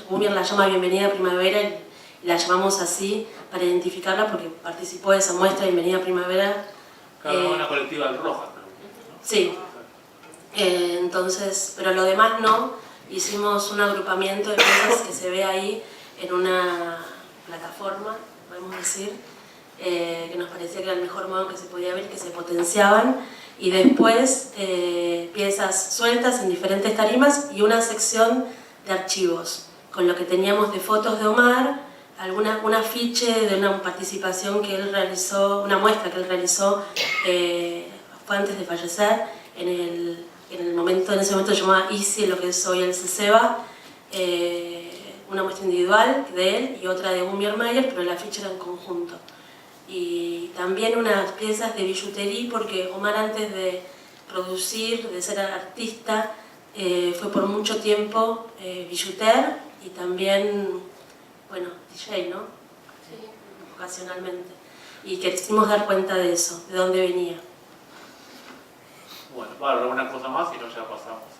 Gumier la llama Bienvenida Primavera y la llamamos así para identificarla porque participó de esa muestra Bienvenida Primavera. Cada una colectiva del Roja, ¿no? Sí. Entonces, pero lo demás no, hicimos un agrupamiento de piezas que se ve ahí en una plataforma, podemos decir, que nos parecía que era el mejor modo que se podía ver, que se potenciaban, y después piezas sueltas en diferentes tarimas y una sección de archivos, con lo que teníamos de fotos de Omar, un afiche de una participación que él realizó, una muestra que él realizó, fue antes de fallecer, en ese momento se llamaba ICI, lo que es hoy el CESEBA, una muestra individual de él y otra de Gumier Mayer, pero el afiche era en conjunto. Y también unas piezas de billutería, porque Omar, antes de producir, de ser artista, fue por mucho tiempo billuter y también, bueno, DJ, ¿no? Sí. Ocasionalmente. Y quisimos dar cuenta de eso, de dónde venía. Bueno, vale, alguna cosa más y no ya pasamos a...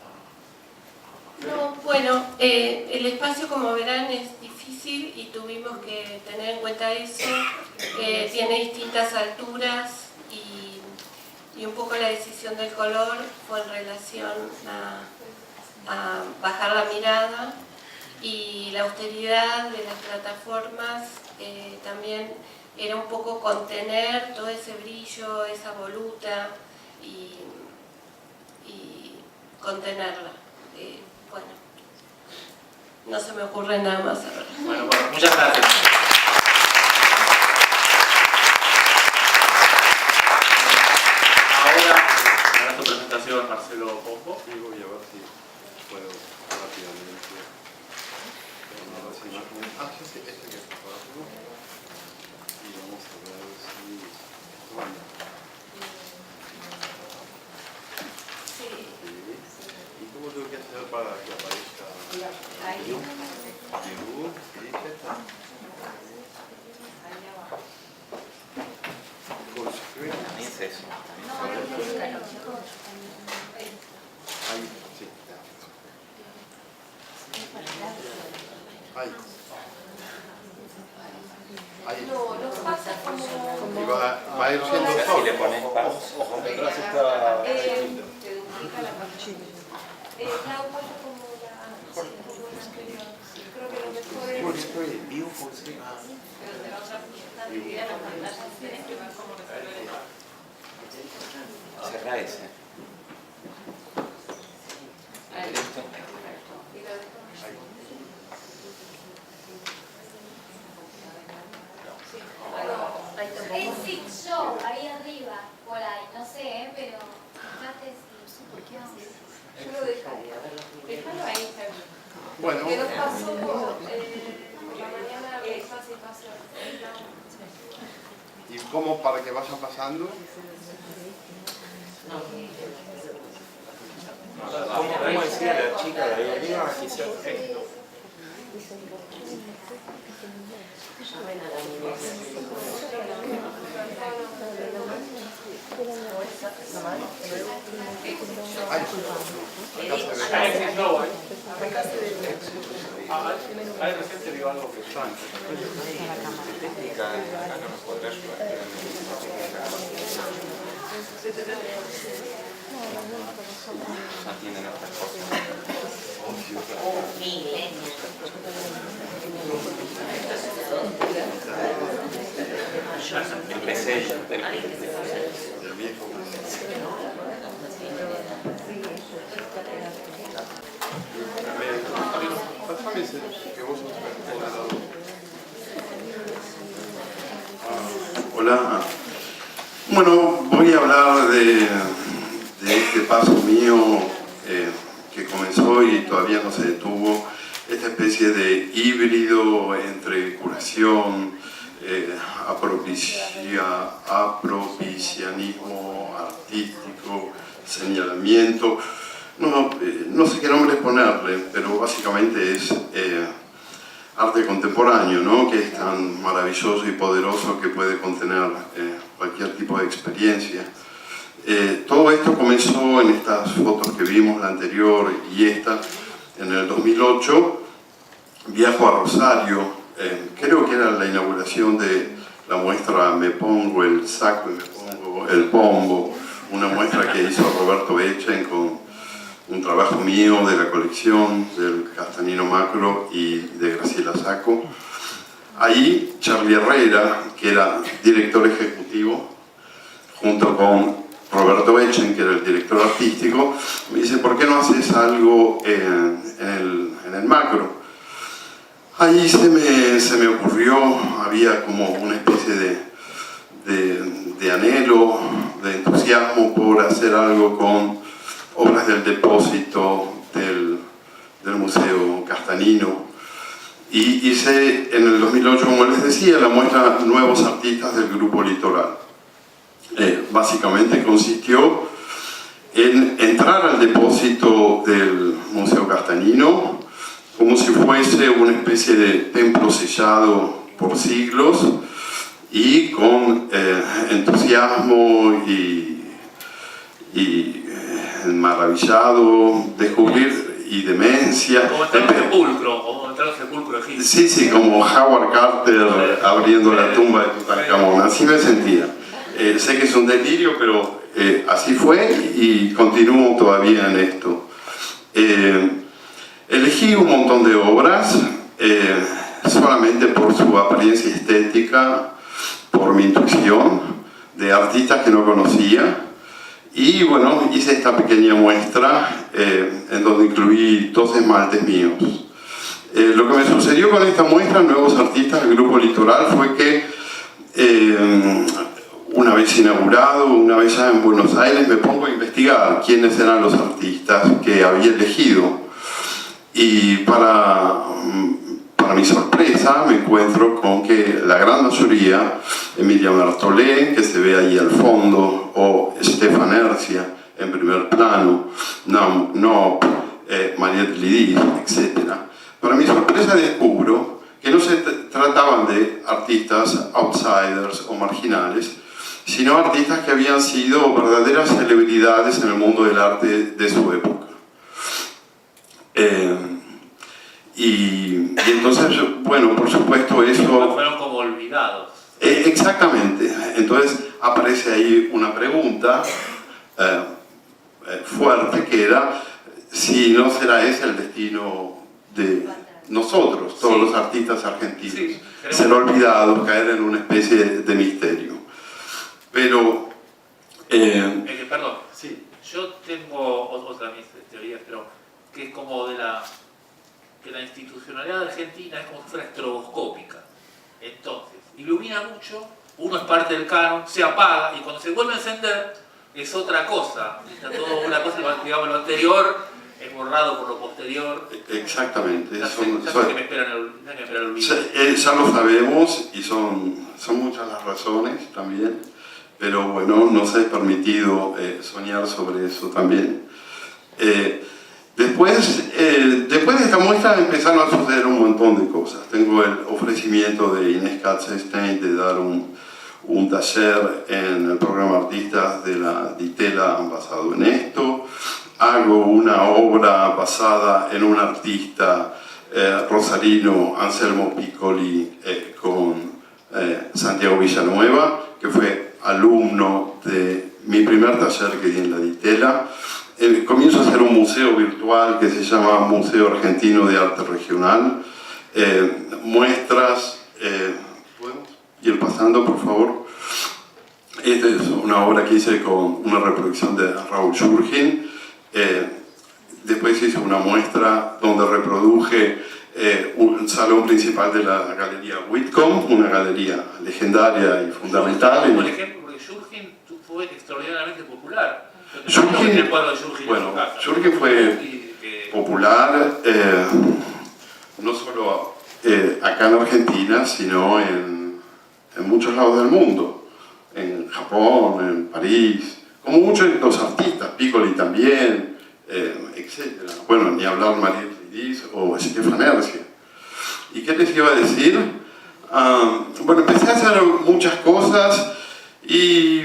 No, bueno, el espacio, como verán, es difícil y tuvimos que tener en cuenta eso. Tiene distintas alturas y un poco la decisión del color fue en relación a bajar la mirada, y la austeridad de las plataformas también era un poco contener todo ese brillo, esa voluta y contenerla. Bueno, no se me ocurre nada más ahora. Bueno, muchas gracias. Ahora, para tu presentación, Marcelo Pombo. Y voy a ver si puedo rápidamente. A ver si más. Ah, sí, este que está abajo. Y vamos a ver si. Bueno. Sí. ¿Y cómo tengo que hacer para que aparezca? Ahí. Dibujo, y ya está. Full screen. También es eso. Ahí, sí. Ahí. Ahí. No, lo pasa como... Y va a ir siendo Si solo. le pones pausa. Ojo, que atrás está te distinto. duplica la pantalla. Claro, pasa como la anterior. Creo que lo mejor es... Full screen. View full screen. Pero de la otra está dividida la pantalla, tienes que ver cómo resuelve. Cerrá ese. Ahí. Esto. Y lo dejo. Es Six Show, ahí arriba, por ahí, no sé, pero fíjate si... Yo lo dejaría. Déjalo ahí, está bien. Bueno. Que nos pasó por la mañana esa situación. ¿Y cómo para que vayan pasando? ¿Cómo decía la chica de ahí arriba? Ahí recién te digo algo que Técnica, acá no nos podrá ayudar. No entienden otras cosas. Empecé yo. El viejo. Pásame ese que vos sos el. Hola. Bueno, voy a hablar de este paso mío que comenzó y todavía no se detuvo, esta especie de híbrido entre curación, apropiacionismo artístico, señalamiento, no sé qué nombres ponerle, pero básicamente es arte contemporáneo, ¿no? Que es tan maravilloso y poderoso que puede contener cualquier tipo de experiencia. Todo esto comenzó en estas fotos que vimos, la anterior y esta, en el 2008. Viajo a Rosario, creo que era la inauguración de la muestra Me pongo el saco y me pongo el pombo, una muestra que hizo Roberto Echen con un trabajo mío de la colección del Castanino Macro y de Graciela Sacco. Ahí Charlie Herrera, que era director ejecutivo, junto con Roberto Echen, que era el director artístico, me dice: ¿por qué no haces algo en el Macro? Ahí se me ocurrió, había como una especie de anhelo, de entusiasmo por hacer algo con obras del depósito del Museo Castanino. Y hice en el 2008, como les decía, la muestra Nuevos Artistas del Grupo Litoral. Básicamente consistió en entrar al depósito del Museo Castanino como si fuese una especie de templo sellado por siglos, y con entusiasmo y maravillado, descubrir y demencia. Como entrar al sepulcro, como entrar al sepulcro egipcio. Sí, como Howard Carter abriendo la tumba de Tutankamón, así me sentía. Sé que es un delirio, pero así fue y continúo todavía en esto. Elegí un montón de obras, solamente por su apariencia estética, por mi intuición, de artistas que no conocía. Y bueno, hice esta pequeña muestra en donde incluí 2 esmaltes míos. Lo que me sucedió con esta muestra, Nuevos Artistas del Grupo Litoral, fue que una vez inaugurado, una vez ya en Buenos Aires, me pongo a investigar quiénes eran los artistas que había elegido. Y para mi sorpresa me encuentro con que la gran mayoría, Emilia Bertolé, que se ve ahí al fondo, o Stefan Ercia en primer plano, no, Mariette Lidis, etc. Para mi sorpresa descubro que no se trataban de artistas outsiders o marginales, sino artistas que habían sido verdaderas celebridades en el mundo del arte de su época. Y entonces, bueno, por supuesto eso... Fueron como olvidados. Exactamente. Entonces aparece ahí una pregunta fuerte, que era si no será ese el destino de nosotros, todos los artistas argentinos. Sí, ser olvidados, caer en una especie de misterio. Pero... Perdón, sí. Yo tengo otra de mis teorías, pero que es como que la institucionalidad argentina es como si fuera estroboscópica. Entonces, ilumina mucho, uno es parte del canon, se apaga, y cuando se vuelve a encender es otra cosa. Está todo una cosa, digamos, lo anterior es borrado por lo posterior. Exactamente. Ya sé que me esperan el olvido. Ya lo sabemos, y son muchas las razones también, pero bueno, nos es permitido soñar sobre eso también. Después de esta muestra empezaron a suceder un montón de cosas. Tengo el ofrecimiento de Inés Katzenstein de dar un taller en el programa Artistas de la Ditela basado en esto. Hago una obra basada en un artista rosarino, Anselmo Piccoli, con Santiago Villanueva, que fue alumno de mi primer taller que di en la Ditela. Comienzo a hacer un museo virtual que se llama Museo Argentino de Arte Regional. Muestras... ¿podemos ir pasando, por favor? Esta es una obra que hice con una reproducción de Raúl Shurgin. Después hice una muestra donde reproduje un salón principal de la Galería Whitcomb, una galería legendaria y fundamental. Por ejemplo, porque Shurgin fue extraordinariamente popular. Shurgin fue popular no solo acá en Argentina, sino en muchos lados del mundo, en Japón, en París, como muchos de los artistas, Piccoli también, etc. Bueno, ni hablar María Ridis o Stefan Ercia. ¿Y qué les iba a decir? Bueno, empecé a hacer muchas cosas y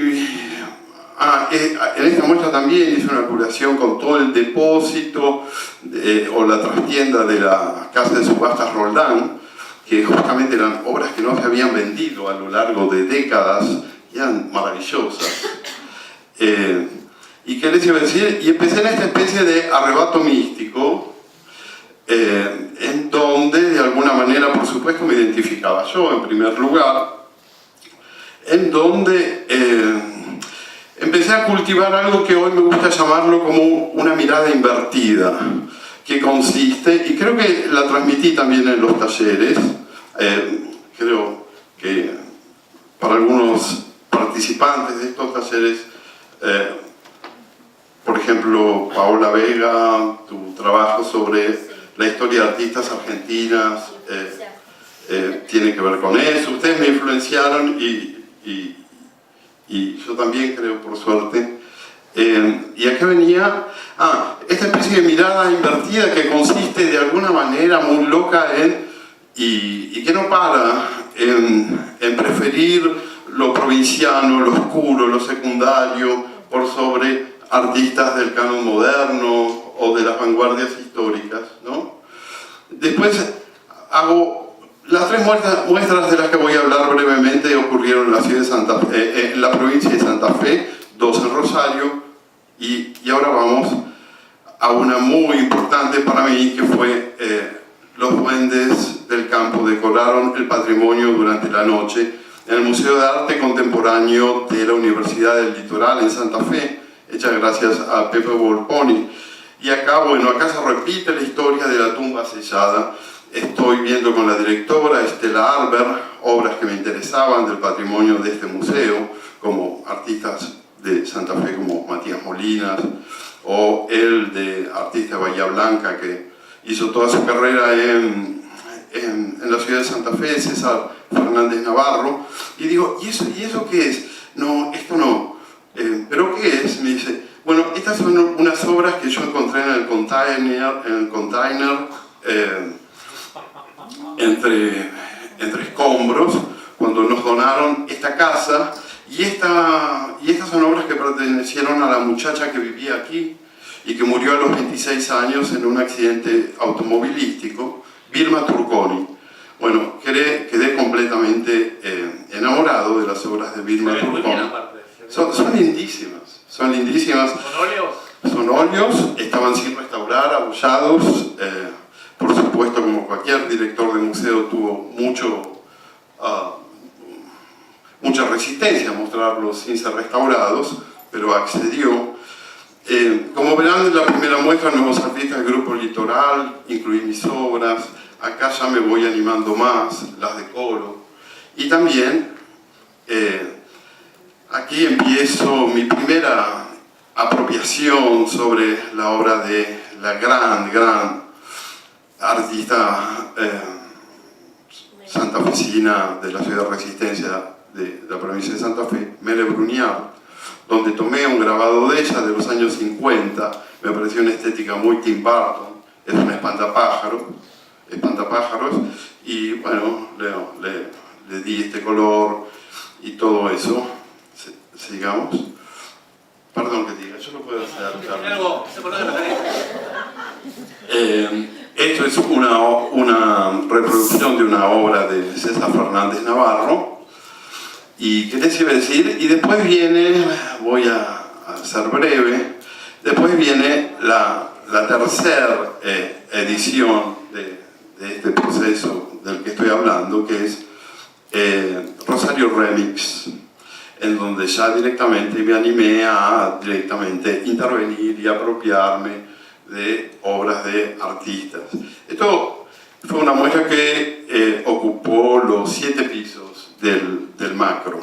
en esta muestra también hice una curación con todo el depósito o la trastienda de la casa de subastas Roldán, que justamente eran obras que no se habían vendido a lo largo de décadas y eran maravillosas. ¿Y qué les iba a decir? Y empecé en esta especie de arrebato místico, en donde de alguna manera, por supuesto, me identificaba yo en primer lugar, en donde empecé a cultivar algo que hoy me gusta llamarlo como una mirada invertida, que consiste, y creo que la transmití también en los talleres, creo que para algunos participantes de estos talleres, por ejemplo, Paola Vega, tu trabajo sobre la historia de artistas argentinas tiene que ver con eso. Ustedes me influenciaron y yo también creo, por suerte. ¿Y a qué venía? Esta especie de mirada invertida que consiste de alguna manera muy loca y que no para en preferir lo provinciano, lo oscuro, lo secundario, por sobre artistas del canon moderno o de las vanguardias históricas, ¿no? Después hago las tres muestras de las que voy a hablar brevemente ocurrieron en la ciudad de Santa Fe, en la provincia de Santa Fe, 2 en Rosario, y ahora vamos a una muy importante para mí, que fue los duendes del campo decoraron el patrimonio durante la noche en el Museo de Arte Contemporáneo de la Universidad del Litoral en Santa Fe, hecha gracias a Pepe Volponi. Y acá, bueno, acá se repite la historia de la tumba sellada. Estoy viendo con la directora Estela Arber obras que me interesaban del patrimonio de este museo, como artistas de Santa Fe como Matías Molinas, o el de artista de Bahía Blanca que hizo toda su carrera en la ciudad de Santa Fe, César Fernández Navarro. Y digo, ¿y eso qué es? No, esto no. ¿Pero qué es? Me dice, bueno, estas son unas obras que yo encontré en el container entre escombros, cuando nos donaron esta casa, y estas son obras que pertenecieron a la muchacha que vivía aquí y que murió a los 26 años en un accidente automovilístico, Vilma Turconi. Bueno, quedé completamente enamorado de las obras de Vilma Turconi. Son lindísimas, son lindísimas. ¿Son óleos? Son óleos, estaban sin restaurar, abollados. Por supuesto, como cualquier director de museo, tuvo mucha resistencia a mostrarlos sin ser restaurados, pero accedió. Como verán en la primera muestra, nuevos artistas del Grupo Litoral, incluí mis obras. Acá ya me voy animando más, las decoro. Y también, aquí empiezo mi primera apropiación sobre la obra de la gran artista santafesina de la ciudad de Resistencia de la provincia de Santa Fe, Mele Bruniar, donde tomé un grabado de ella de los años 50, me pareció una estética muy Tim Burton, es un espantapájaros, y bueno, le di este color y todo eso. Sigamos. Perdón que diga, yo lo puedo hacer. Esto es una reproducción de una obra de César Fernández Navarro. ¿Y qué les iba a decir? Y después viene, voy a ser breve, después viene la tercera edición de este proceso del que estoy hablando, que es Rosario Remix, en donde ya directamente me animé a intervenir y apropiarme de obras de artistas. Esto fue una muestra que ocupó los 7 pisos del macro.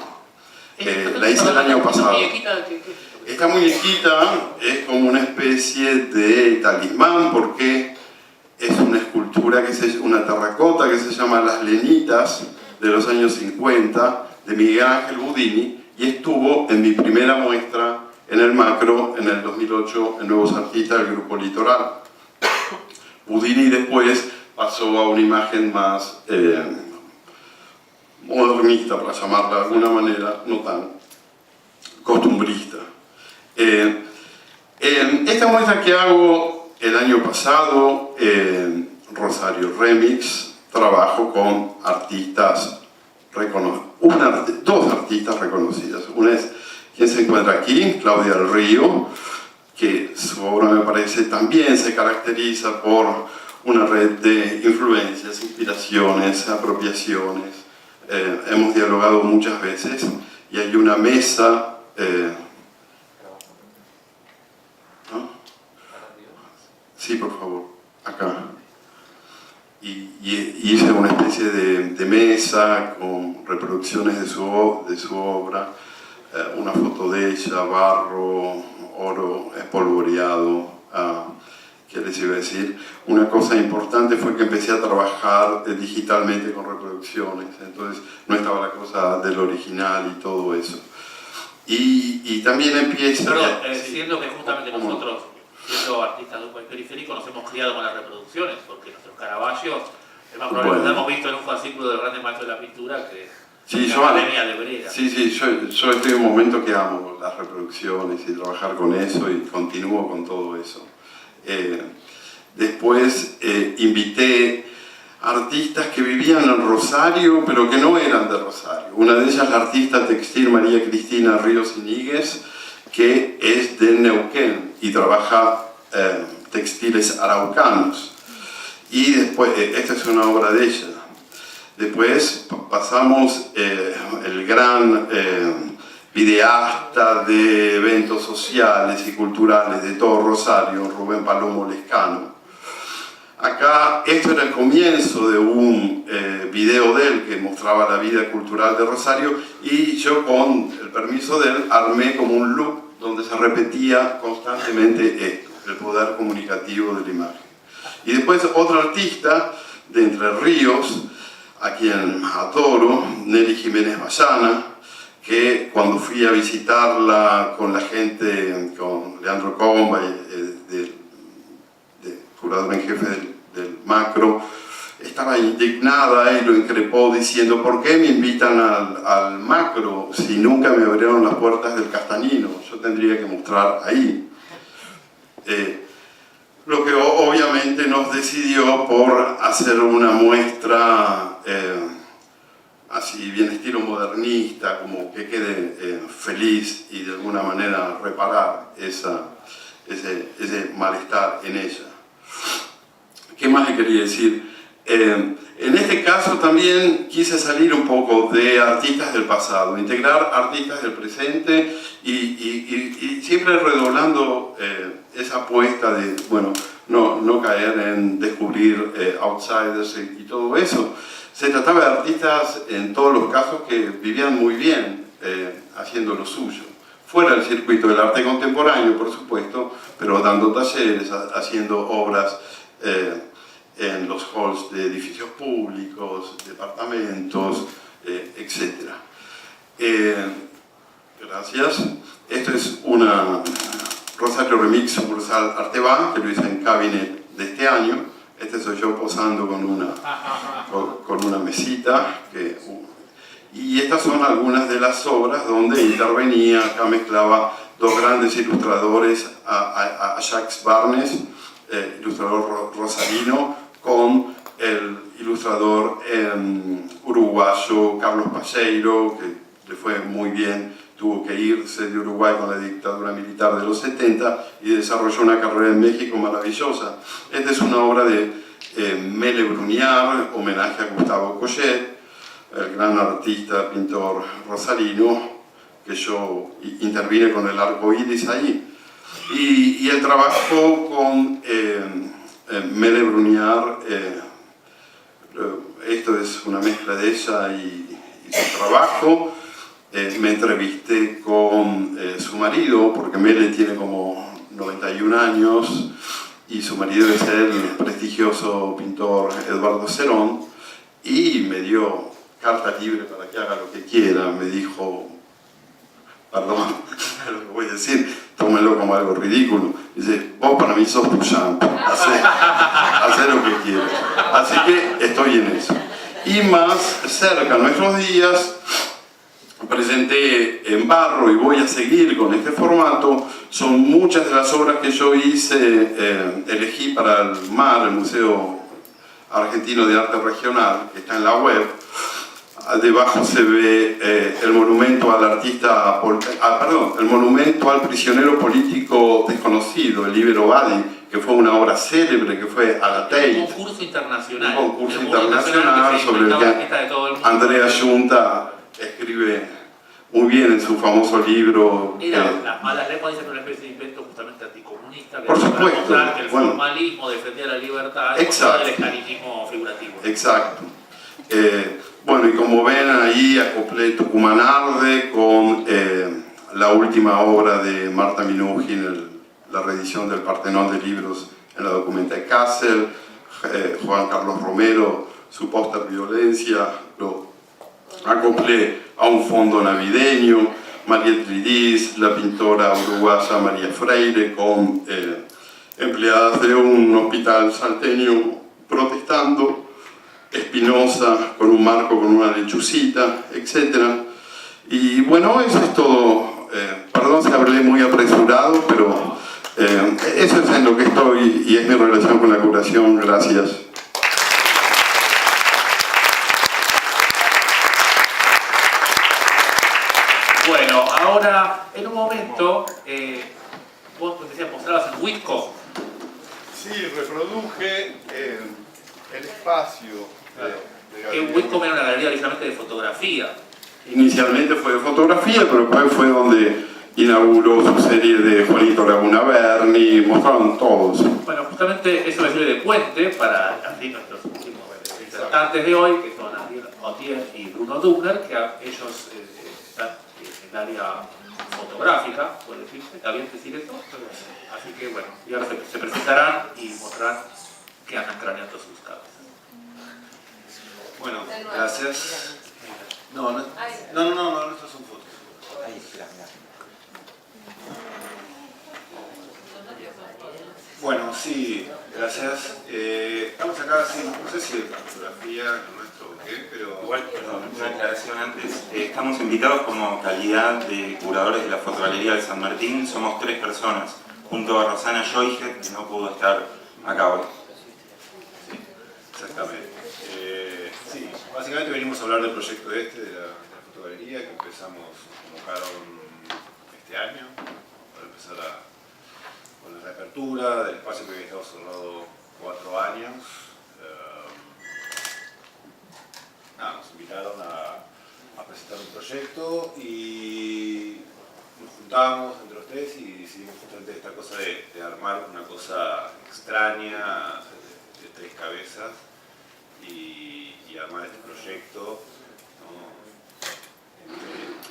La hice el año pasado. Esta muñequita es como una especie de talismán, porque es una escultura, una terracota que se llama Las Lenitas, de los años 50, de Miguel Ángel Budini, y estuvo en mi primera muestra en el Macro, en el 2008, en Nuevos Artistas del Grupo Litoral. Houdini después pasó a una imagen más modernista, para llamarla de alguna manera, no tan costumbrista. Esta muestra que hago el año pasado, Rosario Remix, trabajo con artistas reconocidas, dos artistas reconocidas. Una es quien se encuentra aquí, Claudia del Río, que su obra me parece también se caracteriza por una red de influencias, inspiraciones, apropiaciones. Hemos dialogado muchas veces y hay una mesa... ¿no? Sí, por favor, acá. Y hice una especie de mesa con reproducciones de su obra, una foto de ella, barro, oro espolvoreado. ¿Qué les iba a decir? Una cosa importante fue que empecé a trabajar digitalmente con reproducciones, entonces no estaba la cosa del original y todo eso. Y también empieza... Perdón, siendo que justamente nosotros, siendo artistas de un país periférico, nos hemos criado con las reproducciones, porque nuestros Caravaggios, es más probable que lo hemos visto en un fascículo del Grande Maestro de la Pintura que sí, en la Academia de Brera. Sí, yo estoy en un momento que amo las reproducciones y trabajar con eso y continúo con todo eso. Después invité artistas que vivían en Rosario, pero que no eran de Rosario. Una de ellas, la artista textil María Cristina Ríos Iníguez, que es de Neuquén y trabaja textiles araucanos. Y después, esta es una obra de ella. Después pasamos el gran videasta de eventos sociales y culturales de todo Rosario, Rubén Palomo Lescano. Acá, esto era el comienzo de un video de él que mostraba la vida cultural de Rosario y yo, con el permiso de él, armé como un loop donde se repetía constantemente esto, el poder comunicativo de la imagen. Y después otro artista de Entre Ríos, a quien adoro, Nelly Jiménez Bayana, que cuando fui a visitarla con la gente, con Leandro Comba, curador en jefe del Macro, estaba indignada y lo increpó diciendo: ¿por qué me invitan al Macro si nunca me abrieron las puertas del Castanino? Yo tendría que mostrar ahí. Lo que obviamente nos decidió por hacer una muestra así bien estilo modernista, como que quede feliz y de alguna manera reparar ese malestar en ella. ¿Qué más le quería decir? En este caso también quise salir un poco de artistas del pasado, integrar artistas del presente y siempre redoblando esa apuesta de, bueno, no caer en descubrir outsiders y todo eso. Se trataba de artistas, en todos los casos, que vivían muy bien haciendo lo suyo. Fuera del circuito del arte contemporáneo, por supuesto, pero dando talleres, haciendo obras en los halls de edificios públicos, departamentos, etc. Gracias. Esto es una Rosario Remix sucursal Artebán, que lo hice en Cabinet de este año. Este soy yo posando con una mesita. Y estas son algunas de las obras donde intervenía. Acá mezclaba dos grandes ilustradores, a Jacques Barnes, ilustrador rosarino, con el ilustrador uruguayo Carlos Pacheiro, que le fue muy bien, tuvo que irse de Uruguay con la dictadura militar de los 70 y desarrolló una carrera en México maravillosa. Esta es una obra de Mele Bruniar, homenaje a Gustavo Collet, el gran artista, pintor rosarino, que yo intervine con el arco iris ahí. Y el trabajo con Mele Bruniar, esto es una mezcla de ella y su trabajo. Me entrevisté con su marido, porque Mele tiene como 91 años, y su marido es el prestigioso pintor Eduardo Cerón, y me dio carta libre para que haga lo que quiera. Me dijo, perdón lo que voy a decir, tómenlo como algo ridículo. Dice, vos para mí sos Duchamp, hacé lo que quieras. Así que estoy en eso. Y más cerca, en nuestros días, presenté en barro y voy a seguir con este formato. Son muchas de las obras que yo hice, elegí para el MAR, el Museo Argentino de Arte Regional, que está en la web. Debajo se ve el monumento al artista, el monumento al prisionero político desconocido, el Libero Badi, que fue una obra célebre, que fue a la Tate. Un concurso internacional. Un concurso internacional sobre el que Andrea Junta escribe muy bien en su famoso libro. Las malas lenguas dicen una especie de invento justamente anticomunista, que por supuesto, para que el formalismo defendía la libertad y el esclavismo figurativo. Exacto. Bueno, y como ven ahí acoplé Tucumán Arde con la última obra de Marta Minujín, la reedición del Partenón de libros en la Documenta de Kassel, Juan Carlos Romero, su póster Violencia, lo acoplé a un fondo navideño, Mariette Lidis, la pintora uruguaya María Freire, con empleadas de un hospital salteño protestando, Espinosa con un marco con una lechucita, etc. Y bueno, eso es todo. Perdón si hablé muy apresurado, pero eso es en lo que estoy y es mi relación con la curación. Gracias. Bueno, ahora en un momento, vos decías, mostrabas en Whitco. Sí, reproduje el espacio. En Whitco era una galería precisamente de fotografía. Inicialmente fue de fotografía, pero después fue donde inauguró su serie de Juanito Laguna Berni, mostraron todos. Bueno, justamente eso me sirve de puente para nuestros últimos disertantes de hoy, que son Ariel Otier y Bruno Dubner, que ellos están en el área fotográfica, puede decirse, ¿está bien decir eso? Así que bueno, y ahora se presentarán y mostrarán que andan craneando sus cabezas. Bueno, gracias. No, estas son fotos. Ahí, espera, mira. Bueno, sí, gracias. Estamos acá, sí, no sé si es fotografía nuestro o qué, pero... Igual, perdón, una aclaración antes. Estamos invitados como calidad de curadores de la Fotogalería de San Martín. Somos 3 personas, junto a Rosana Joyget, que no pudo estar acá hoy. Sí, exactamente. Sí, básicamente venimos a hablar del proyecto de la fotogalería que empezamos, convocaron este año, para empezar con la reapertura del espacio que había estado cerrado 4 años. Nos invitaron a presentar un proyecto y nos juntamos entre los 3 y decidimos justamente esta cosa de armar una cosa extraña de 3 cabezas y armar este proyecto, ¿no?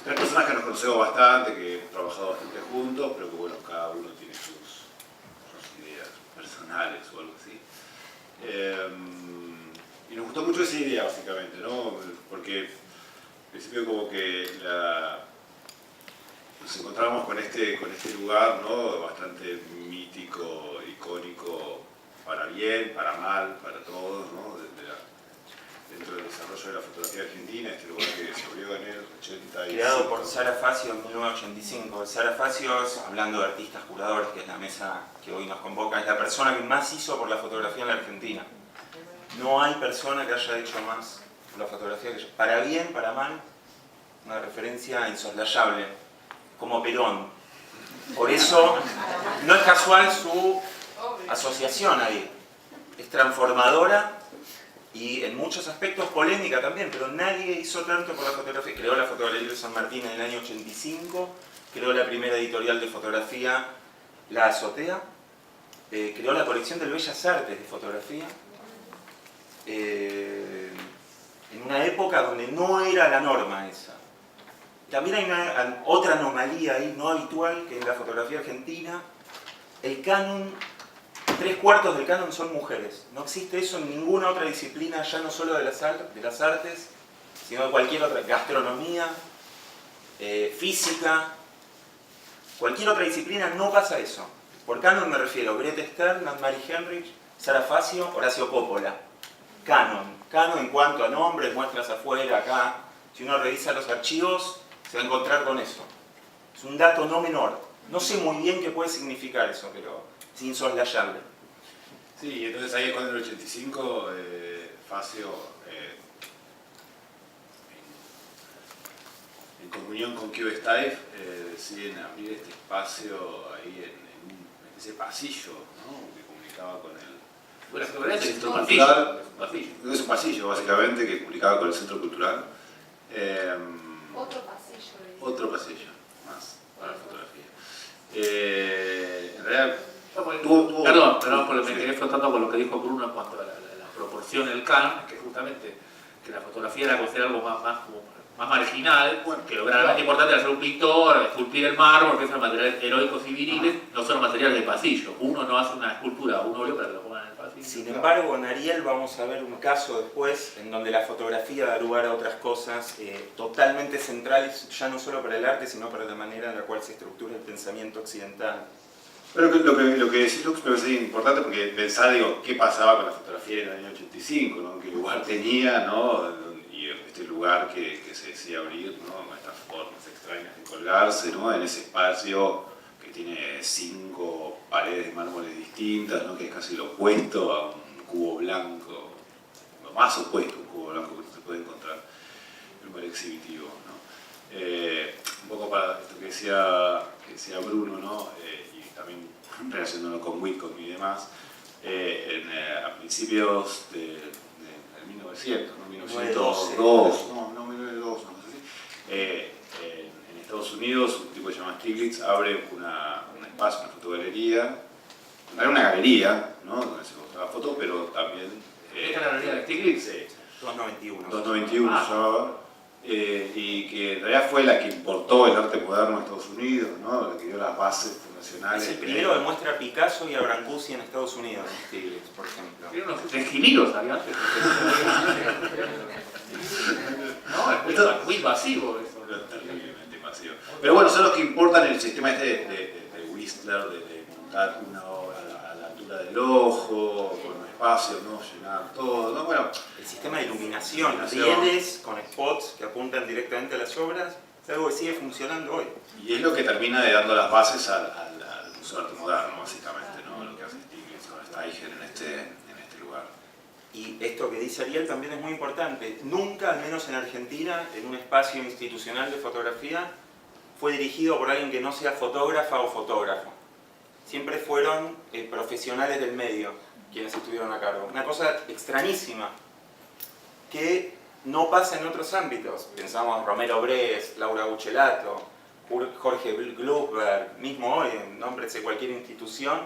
3 personas que nos conocemos bastante, que hemos trabajado bastante juntos, pero que bueno, cada uno tiene sus ideas personales o algo así. Y nos gustó mucho esa idea, básicamente, ¿no? Porque al principio como que nos encontramos con este lugar, ¿no? Bastante mítico, icónico, para bien, para mal, para todos, ¿no? Dentro del desarrollo de la fotografía argentina, este lugar que se abrió en el 85. Creado por Sara Facio en 1985. Sara Facio, hablando de artistas curadores, que es la mesa que hoy nos convoca, es la persona que más hizo por la fotografía en la Argentina. No hay persona que haya hecho más por la fotografía que ella. Para bien, para mal, una referencia insoslayable, como Perón. Por eso, no es casual su asociación ahí. Es transformadora y en muchos aspectos polémica también, pero nadie hizo tanto por la fotografía. Creó la Fotogalería de San Martín en el año 85, creó la primera editorial de fotografía, La Azotea, creó la colección del Bellas Artes de fotografía, en una época donde no era la norma esa. También hay otra anomalía ahí, no habitual, que en la fotografía argentina, el canon, 3/4 del canon son mujeres. No existe eso en ninguna otra disciplina, ya no solo de las artes, sino de cualquier otra, gastronomía, física, Cualquier otra disciplina no pasa eso. Por canon me refiero a Greta Stern, Anne-Marie Henrich, Sara Facio, Horacio Coppola. Canon. Canon en cuanto a nombres, muestras afuera, acá. Si uno revisa los archivos, se va a encontrar con eso. Es un dato no menor. No sé muy bien qué puede significar eso, pero es insoslayable. Sí, entonces ahí es cuando en el 85 Facio, en comunión con Kio Steiff, deciden abrir este espacio ahí en ese pasillo, ¿no? Que comunicaba con el Bueno, la fotografía es un Centro pasillo. Cultural. Pasillo. Es un pasillo, básicamente, que comunicaba con el Centro Cultural. Otro pasillo. Otro pasillo más para la fotografía. En realidad, Perdón, porque me sí. quedé flotando con lo que dijo Bruno en cuanto a la proporción del Can, que justamente que la fotografía era considerada algo más marginal, que lo realmente importante era ser un pintor, esculpir el mármol, porque son materiales heroicos y viriles, no son materiales de pasillo. Uno no hace una escultura, un óleo para que lo pongan en el pasillo. Sin embargo, en Ariel vamos a ver un caso después en donde la fotografía da lugar a otras cosas totalmente centrales, ya no solo para el arte, sino para la manera en la cual se estructura el pensamiento occidental. Pero lo que decís, Lux, me parece importante porque pensar, digo, qué pasaba con la fotografía en el año 85, ¿no? ¿Qué lugar tenía, ¿no? Y este lugar que se decía abrir, ¿no? Con estas formas extrañas de colgarse, ¿no? En ese espacio que tiene 5 paredes de mármoles distintas, ¿no? Que es casi lo opuesto a un cubo blanco, lo más opuesto a un cubo blanco que se puede encontrar en un bar exhibitivo, ¿no? Un poco para esto que decía Bruno, ¿no? Y también relacionándolo con Whitcomb y demás, a principios del 1900, ¿no? 1902, no, 1902, no sé si. En Estados Unidos, un tipo que se llama Stiglitz abre un espacio, una fotogalería, era una galería, ¿no? Donde se mostraba fotos, pero también... ¿Esta es la galería de Stiglitz? Sí. 291. 291 se llamaba. Y que en realidad fue la que importó el arte moderno a Estados Unidos, ¿no? La que dio las bases fundacionales. Es el primero que muestra a Picasso y a Brancusi en Estados Unidos, Stiglitz, por ejemplo. Tiene unos esquilitos había antes. No, es muy invasivo eso. Terriblemente invasivo. Pero bueno, son los que importan el sistema este de Whistler, de montar una obra a la altura del ojo, con espacios, ¿no? Llenar todo, ¿no? Bueno, El sistema de iluminación, rieles con spots que apuntan directamente a las obras, es algo que sigue funcionando hoy. y es lo que termina de dando las bases al Museo de Arte Moderno, básicamente, ¿no? Lo que hace Stiglitz con Steiger en este lugar. Y esto que dice Ariel también es muy importante. Nunca, al menos en Argentina, en un espacio institucional de fotografía, fue dirigido por alguien que no sea fotógrafa o fotógrafo. Siempre fueron profesionales del medio quienes estuvieron a cargo. Una cosa extrañísima que no pasa en otros ámbitos. Pensamos en Romero Brest, Laura Buchelato, Jorge Glucksberg, mismo hoy, en nombres de cualquier institución,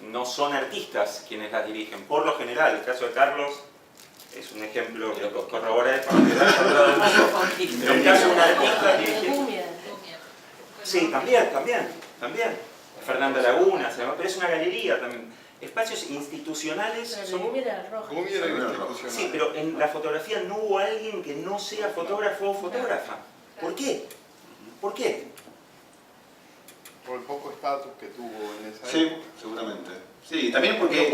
no son artistas quienes las dirigen. Por lo general, el caso de Carlos es un ejemplo que corrobora esto. Pero el caso de un artista dirigiendo... Sí, también. Fernanda Laguna, pero es una galería también. Espacios institucionales son... Sí, pero en la fotografía no hubo alguien que no sea fotógrafo o fotógrafa. ¿Por qué? ¿Por qué? Por el poco estatus que tuvo en esa Sí, época. seguramente. Sí, también porque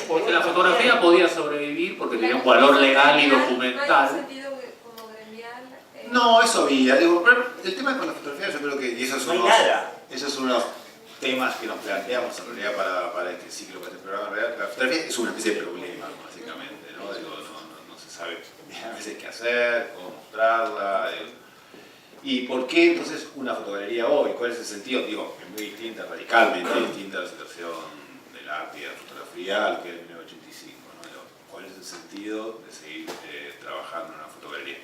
Porque la fotografía podía sobrevivir porque tenía un valor legal y ¿No hay documental. un sentido como gremial? No, eso había. Digo, pero el tema con la fotografía, yo creo que y esos No hay son nada. esos son unos temas que nos planteamos en realidad para este ciclo, para este programa. En realidad, la fotografía es una especie de problema, básicamente, ¿no? Digo, no se sabe a veces qué hacer, cómo mostrarla. ¿Y por qué entonces una fotogalería hoy? ¿Cuál es el sentido? Digo, es muy distinta, radicalmente distinta a la situación del arte y de la fotografía al que era en 1985, ¿no? Digo, ¿cuál es el sentido de seguir trabajando en una fotogalería?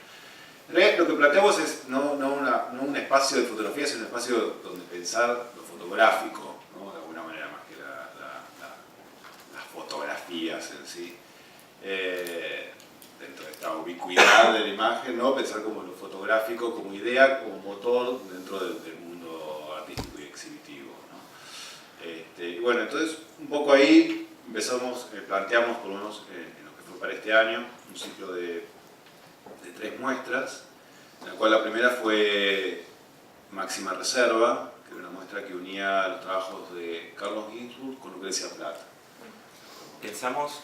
En realidad, lo que planteamos es no un espacio de fotografía, sino un espacio donde pensar lo fotográfico, ¿no? De alguna manera, más que las fotografías en sí. Dentro de esta ubicuidad de la imagen, ¿no? Pensar como lo fotográfico, como idea, como motor dentro del mundo artístico y exhibitivo, ¿no? Y bueno, entonces un poco ahí empezamos, planteamos por lo menos en lo que fue para este año, un ciclo de 3 muestras, en la cual la primera fue Máxima Reserva, que que era una muestra que unía los trabajos de Carlos Ginzburg con Lucrecia Plath. Pensamos,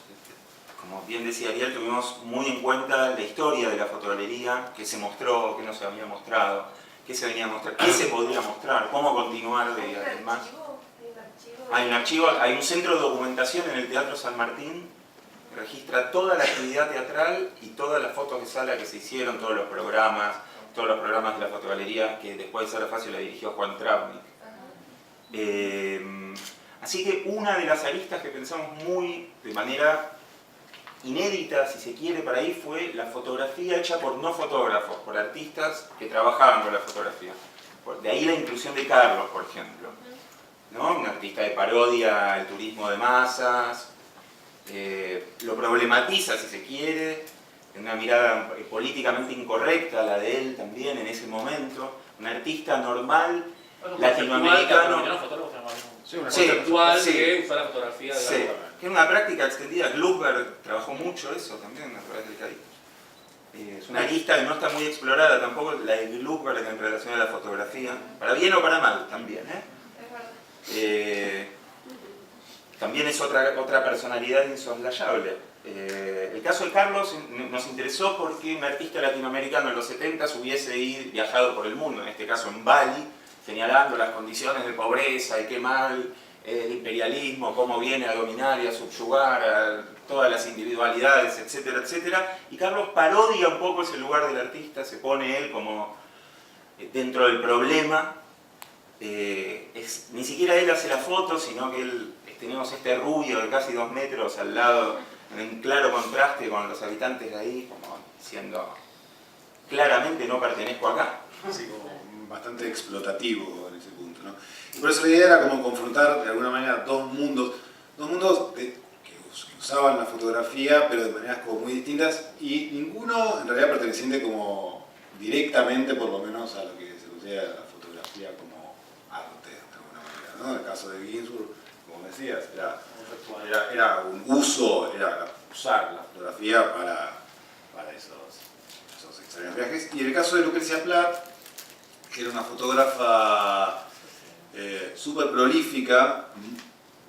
como bien decía Ariel, tuvimos muy en cuenta la historia de la fotogalería, qué se mostró, qué no se había mostrado, qué se venía a mostrar, qué se podía mostrar, cómo continuar de además. Hay un archivo, hay un centro de documentación en el Teatro San Martín que registra toda la actividad teatral y todas las fotos de sala que se hicieron, todos los programas de la fotogalería que después de Sala Facio la dirigió Juan Travnik. Así que una de las aristas que pensamos muy de manera inédita, si se quiere, para ahí fue la fotografía hecha por no fotógrafos, por artistas que trabajaban con la fotografía. De ahí la inclusión de Carlos, por ejemplo, ¿no? Un artista de parodia, el turismo de masas, lo problematiza, si se quiere, en una mirada políticamente incorrecta, la de él también en ese momento, un artista normal, latinoamericano. Un conceptual que usa la fotografía de sí, que es una práctica extendida. Gluckberg trabajó mucho eso también a través del CAIC. Es una arista que no está muy explorada tampoco, la de Gluckberg en relación a la fotografía, para bien o para mal también. También es otra personalidad insoslayable. El caso de Carlos nos interesó porque un artista latinoamericano en los 70 hubiese viajado por el mundo, en este caso en Bali, señalando las condiciones de pobreza y qué mal el imperialismo, cómo viene a dominar y a subyugar a todas las individualidades, etcétera, etcétera. Y Carlos parodia un poco ese lugar del artista, se pone él como dentro del problema. Ni siquiera él hace la foto, sino que tenemos este rubio de casi 2 metros al lado, en claro contraste con los habitantes de ahí, como diciendo, claramente no pertenezco acá. Sí, como bastante explotativo en ese punto, ¿no? Y por eso la idea era como confrontar de alguna manera dos mundos que usaban la fotografía, pero de maneras como muy distintas, y ninguno en realidad perteneciente como directamente, por lo menos, a lo que se considera la fotografía como arte, de alguna manera, ¿no? En el caso de Ginzburg, como decías, era un uso, era usar la fotografía para esos extraños viajes. Y en el caso de Lucrecia Plath, que era una fotógrafa súper prolífica,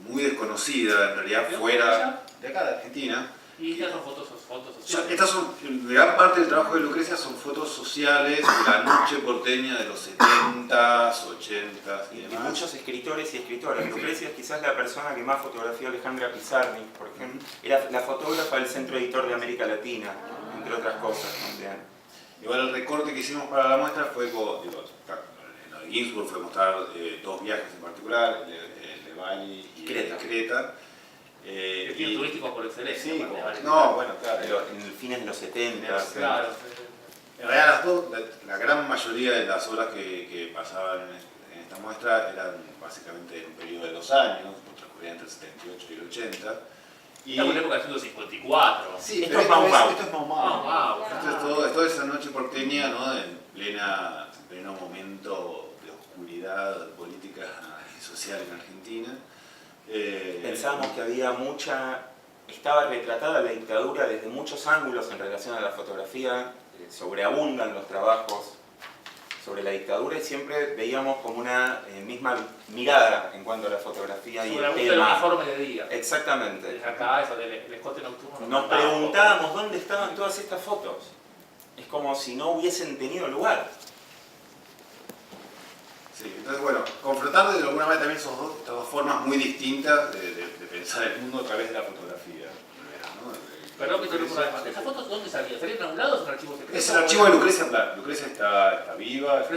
muy desconocida en realidad, fuera de acá, de Argentina. Y estas son fotos sociales. Estas son, gran parte del trabajo de Lucrecia son fotos sociales de la noche porteña de los 70s, 80s y demás. Y muchos escritores y escritoras. Lucrecia es quizás la persona que más fotografió a Alejandra Pizarnik, por ejemplo. Era la fotógrafa del Centro Editor de América Latina, entre otras cosas también. Igual el recorte que hicimos para la muestra fue con, lo de Ginzburg fue mostrar 2 viajes en particular, el de Bali y Creta. Destino turístico por excelencia. Sí, bueno, claro. En el fines de los 70. Claro. En realidad la gran mayoría de las obras que pasaban en esta muestra eran básicamente en un periodo de 2 años, transcurrían entre el 78 y el 80. Y estamos en la época de 154. Sí, esto es Mau Mau. Esto es Mau Mau. Esto es toda esa noche porteña, ¿no? En pleno momento de oscuridad política y social en Argentina. Pensábamos que había estaba retratada la dictadura desde muchos ángulos en relación a la fotografía, sobreabundan los trabajos sobre la dictadura y siempre veíamos como una misma mirada en cuanto a la fotografía y el tema. El uniforme de día. Exactamente. Acá, eso del escote nocturno. Nos preguntábamos dónde estaban todas estas fotos. Es como si no hubiesen tenido lugar. Sí, entonces bueno, confrontar de alguna manera también estas dos formas muy distintas de pensar el mundo a través de la fotografía. ¿no? Perdón que te lo una vez más. ¿Esas fotos dónde salían? ¿Salían a un lado o es un archivo secreto? Es el archivo de Lucrecia Plath. Lucrecia está viva,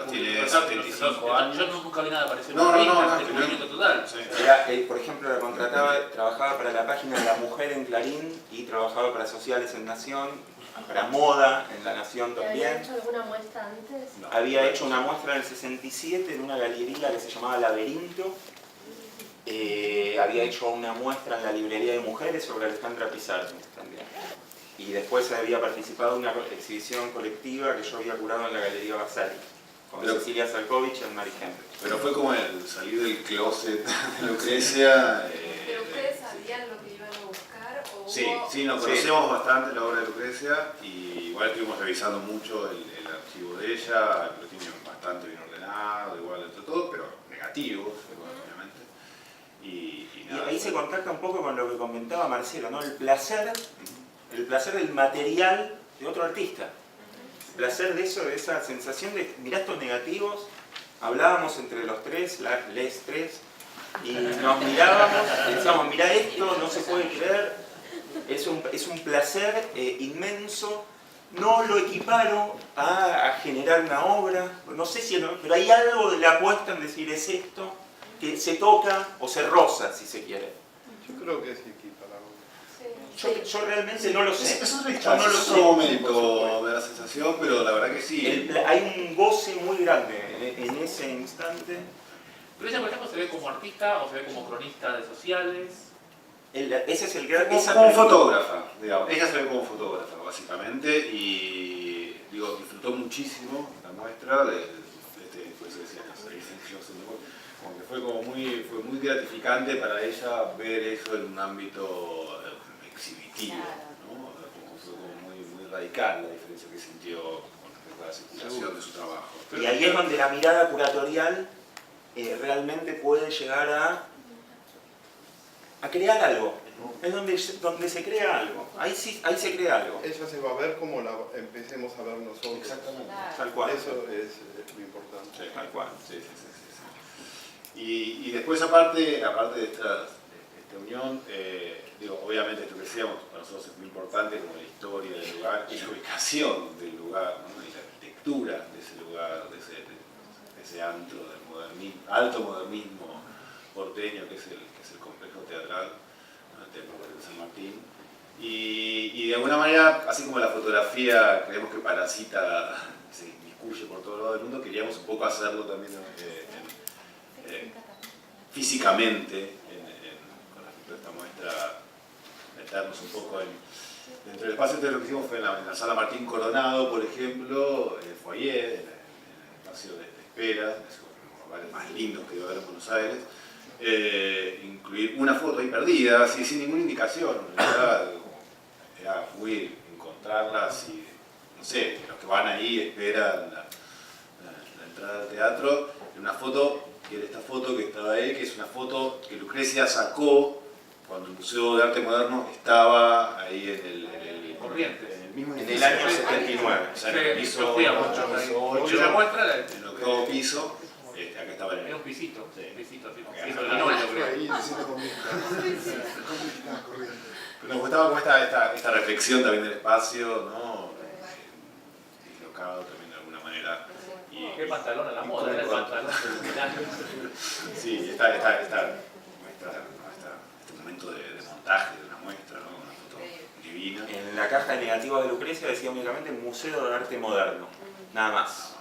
tiene 75 años. Yo nunca vi nada parecido. No, total. Sí. Por ejemplo, la trabajaba para la página de La Mujer en Clarín y trabajaba para Sociales en Nación, para Moda en La Nación también. ¿Había hecho alguna muestra antes? No. Había hecho una muestra en el 67 en una galería que se llamaba Laberinto. Había hecho una muestra en la librería de mujeres sobre Alejandra Pizarnik también. Y después había participado en una exhibición colectiva que yo había curado en la Galería Vasari, con Cecilia Salkovich y Mary Henry. Pero fue como el salir del closet de Lucrecia. ¿Pero ustedes sabían lo que iban a buscar? ¿O Sí, nos conocemos bastante la obra de Lucrecia y igual estuvimos revisando mucho el archivo de ella, lo tiene bastante bien ordenado, igual entre todo, pero negativos, obviamente. Y nada, ahí se contacta un poco con lo que comentaba Marcelo, ¿no? El placer del material de otro artista. El placer de eso, de esa sensación de mirá estos negativos. Hablábamos entre los tres, les tres, y nos mirábamos, pensábamos, mirá esto, no se puede creer, es un placer inmenso. No lo equiparo a generar una obra, no sé si, pero hay algo de la apuesta en decir es esto, que se toca o se roza, si se quiere. Yo creo que es equiparable. Yo realmente no lo sé. Es un Yo no lo sé. momento de la sensación, pero la verdad que sí. Hay un goce muy grande en ese instante. Pero ella, por ejemplo, se ve como artista o se ve como cronista de sociales. Ese es el gran... Como fotógrafa, digamos. Ella se ve como fotógrafa, básicamente, y digo, disfrutó muchísimo la muestra por eso decía, como que fue muy gratificante para ella ver eso en un ámbito exhibitivo, ¿no? Fue como muy radical la diferencia que sintió con respecto a la circulación de su trabajo. Y ahí es donde la mirada curatorial realmente puede llegar a crear algo. Es donde se crea algo. Ahí se crea algo. Ella se va a ver como la empecemos a ver nosotros. Exactamente. Tal cual. Eso es lo importante. Sí, tal cual. Sí. Y después, aparte de esta unión, digo, obviamente esto que decíamos, para nosotros es muy importante como la historia del lugar y la ubicación del lugar, ¿no? Y la arquitectura de ese lugar, de ese antro del modernismo, alto modernismo porteño que es el complejo teatral, ¿no? El Teatro de San Martín. Y de alguna manera, así como la fotografía creemos que parasita, se inmiscuye por todo lado del mundo, queríamos un poco hacerlo también físicamente con respecto a esta muestra, meternos un poco dentro del espacio. Entonces lo que hicimos fue en la sala Martín Coronado, por ejemplo, en el foyer, en el espacio de espera, es uno de los lugares más lindos que iba a haber en Buenos Aires, incluir una foto ahí perdida, sin ninguna indicación. En realidad, era muy encontrarlas y, no sé, los que van ahí esperan la entrada al teatro, una foto, que era esta foto que estaba ahí, que es una foto que Lucrecia sacó cuando el Museo de Arte Moderno estaba ahí en el Corrientes. en el año 79. O sea, en el piso Sí, 8, yo la muestra en el octavo piso, acá estaba era un pisito, Sí. un pisito así, Ok. un piso de linóleo, creo. Ahí diciendo conmigo. Pero nos gustaba como esta reflexión también del espacio, ¿no? Dislocado también de alguna manera. Qué pantalón a la moda, era el pantalón. Sí, esta muestra, este momento de montaje de una muestra, ¿no? Una foto divina. En la caja de negativos de Lucrecia decía únicamente Museo de Arte Moderno, nada más.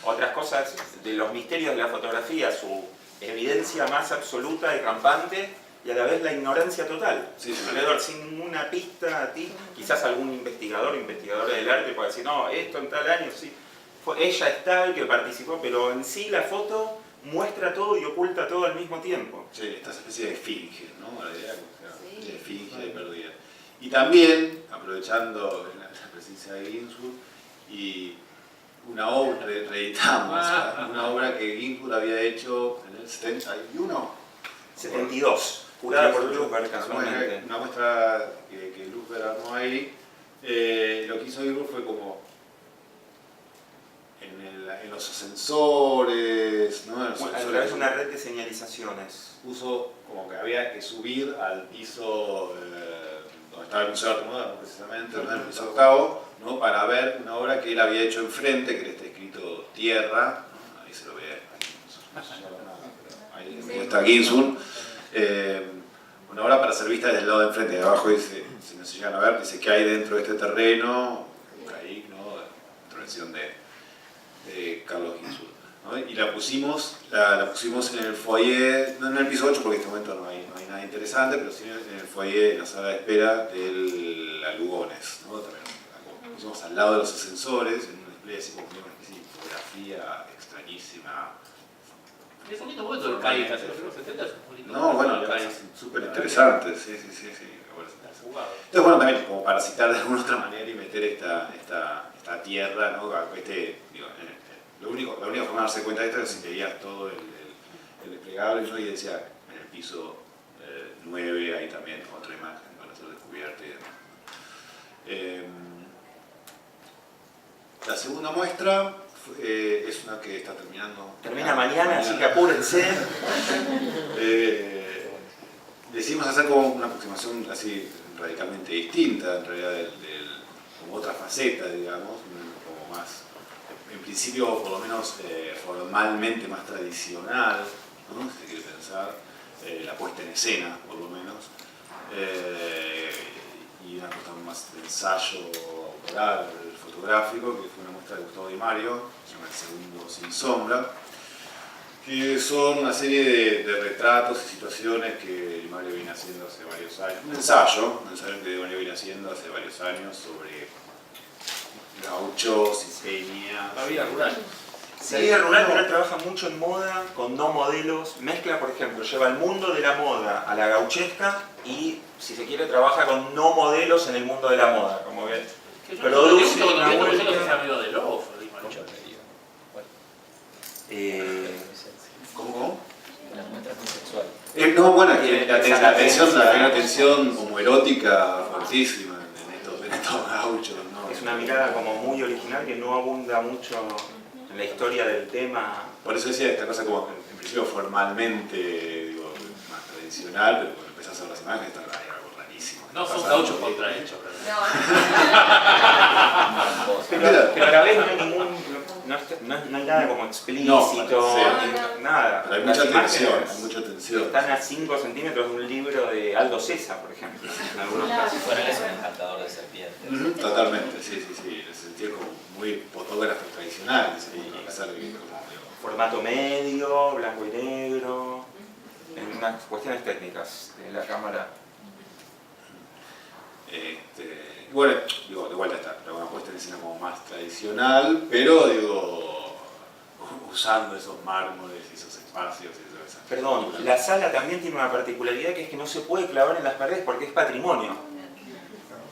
Otras cosas de los misterios de la fotografía, su evidencia más absoluta y rampante y a la vez la ignorancia total. Sí. Alrededor, sin ninguna pista a ti, quizás algún investigadora del arte puede decir, no, esto en tal año, sí. Ella es tal que participó, pero en sí la foto muestra todo y oculta todo al mismo tiempo. Sí, esta especie de esfinge, ¿no? La idea de esfinge de perdida. Y también, aprovechando la presencia de Ginsburg, y una obra, reeditamos una obra que Ginsburg había hecho en el 71. 72, curada por Luper casualmente. Una muestra que Luper armó ahí. Lo que hizo Ginsburg fue como en los ascensores, ¿no? A través de una red de señalizaciones. Puso como que había que subir al piso donde estaba el Museo de Arte Moderno, precisamente, en el piso octavo, ¿no? Para ver una obra que él había hecho enfrente, que está escrito Tierra, ¿no? Ahí se lo ve, ahí está Ginsburg, una obra para ser vista desde el lado de enfrente. De abajo dice, si no se llegan a ver, dice que hay dentro de este terreno, ahí, ¿no? Intervención de Carlos Ginsburg, ¿no? Y la pusimos en el foyer, no en el piso 8 porque en este momento no hay nada interesante, pero sí en el foyer, en la sala de espera del Lugones, ¿no? También la pusimos al lado de los ascensores, en un display así como una especie de fotografía extrañísima. Es un lindo momento del país, hace los 70 es un lindo No, momento bueno, del país. es súper interesante, sí. Entonces, bueno, también como para citar de alguna otra manera y meter esta tierra, ¿no? La única forma de darse cuenta de esto es si veías todo el desplegable, ¿no? Y decía, en el piso 9 hay también otra imagen para ser descubierta y demás. La segunda muestra es una que está terminando. Termina mañana, así que apúrense. Decidimos hacer como una aproximación así radicalmente distinta, en realidad, como otra faceta, digamos, como más, en principio, por lo menos formalmente más tradicional, ¿no? Si se quiere pensar, la puesta en escena, por lo menos, y una cosa más de ensayo autoral, fotográfico, que fue una muestra de Gustavo Di Mario, se llama El Segundo Sin Sombra, que son una serie de retratos y situaciones que Di Mario viene haciendo hace varios años. Un ensayo que Di Mario viene haciendo hace varios años sobre gauchos y peña. La vida rural. Sí, es rural, pero él trabaja mucho en moda, con no modelos. Mezcla, por ejemplo, lleva el mundo de la moda a la gauchesca y, si se quiere, trabaja con no modelos en el mundo de la moda. Como que produce una vuelta. ¿Cómo? Las muestras conceptuales. No, bueno, que hay una tensión homoerótica fuertísima en estos gauchos, ¿no? Es una mirada como muy original que no abunda mucho en la historia del tema. Por eso decía esta cosa como, en principio formalmente, digo, más tradicional, pero cuando empezás a ver las imágenes hay algo rarísimo. No son gauchos contrahechos. Pero a la vez no hay ningún... No hay nada como explícito, nada. Pero hay mucha tensión, Están a 5 centímetros de un libro de Aldo César, por ejemplo, en algunos casos. Bueno, él es un encantador de serpientes. Totalmente, sí. En el sentido como muy fotógrafo tradicional. Formato medio, blanco y negro, en unas cuestiones técnicas de la cámara. Bueno, digo, de vuelta está, una puesta en escena como más tradicional, pero digo, usando esos mármoles y esos espacios y esas. Perdón, la sala también tiene una particularidad que es que no se puede clavar en las paredes porque es patrimonio.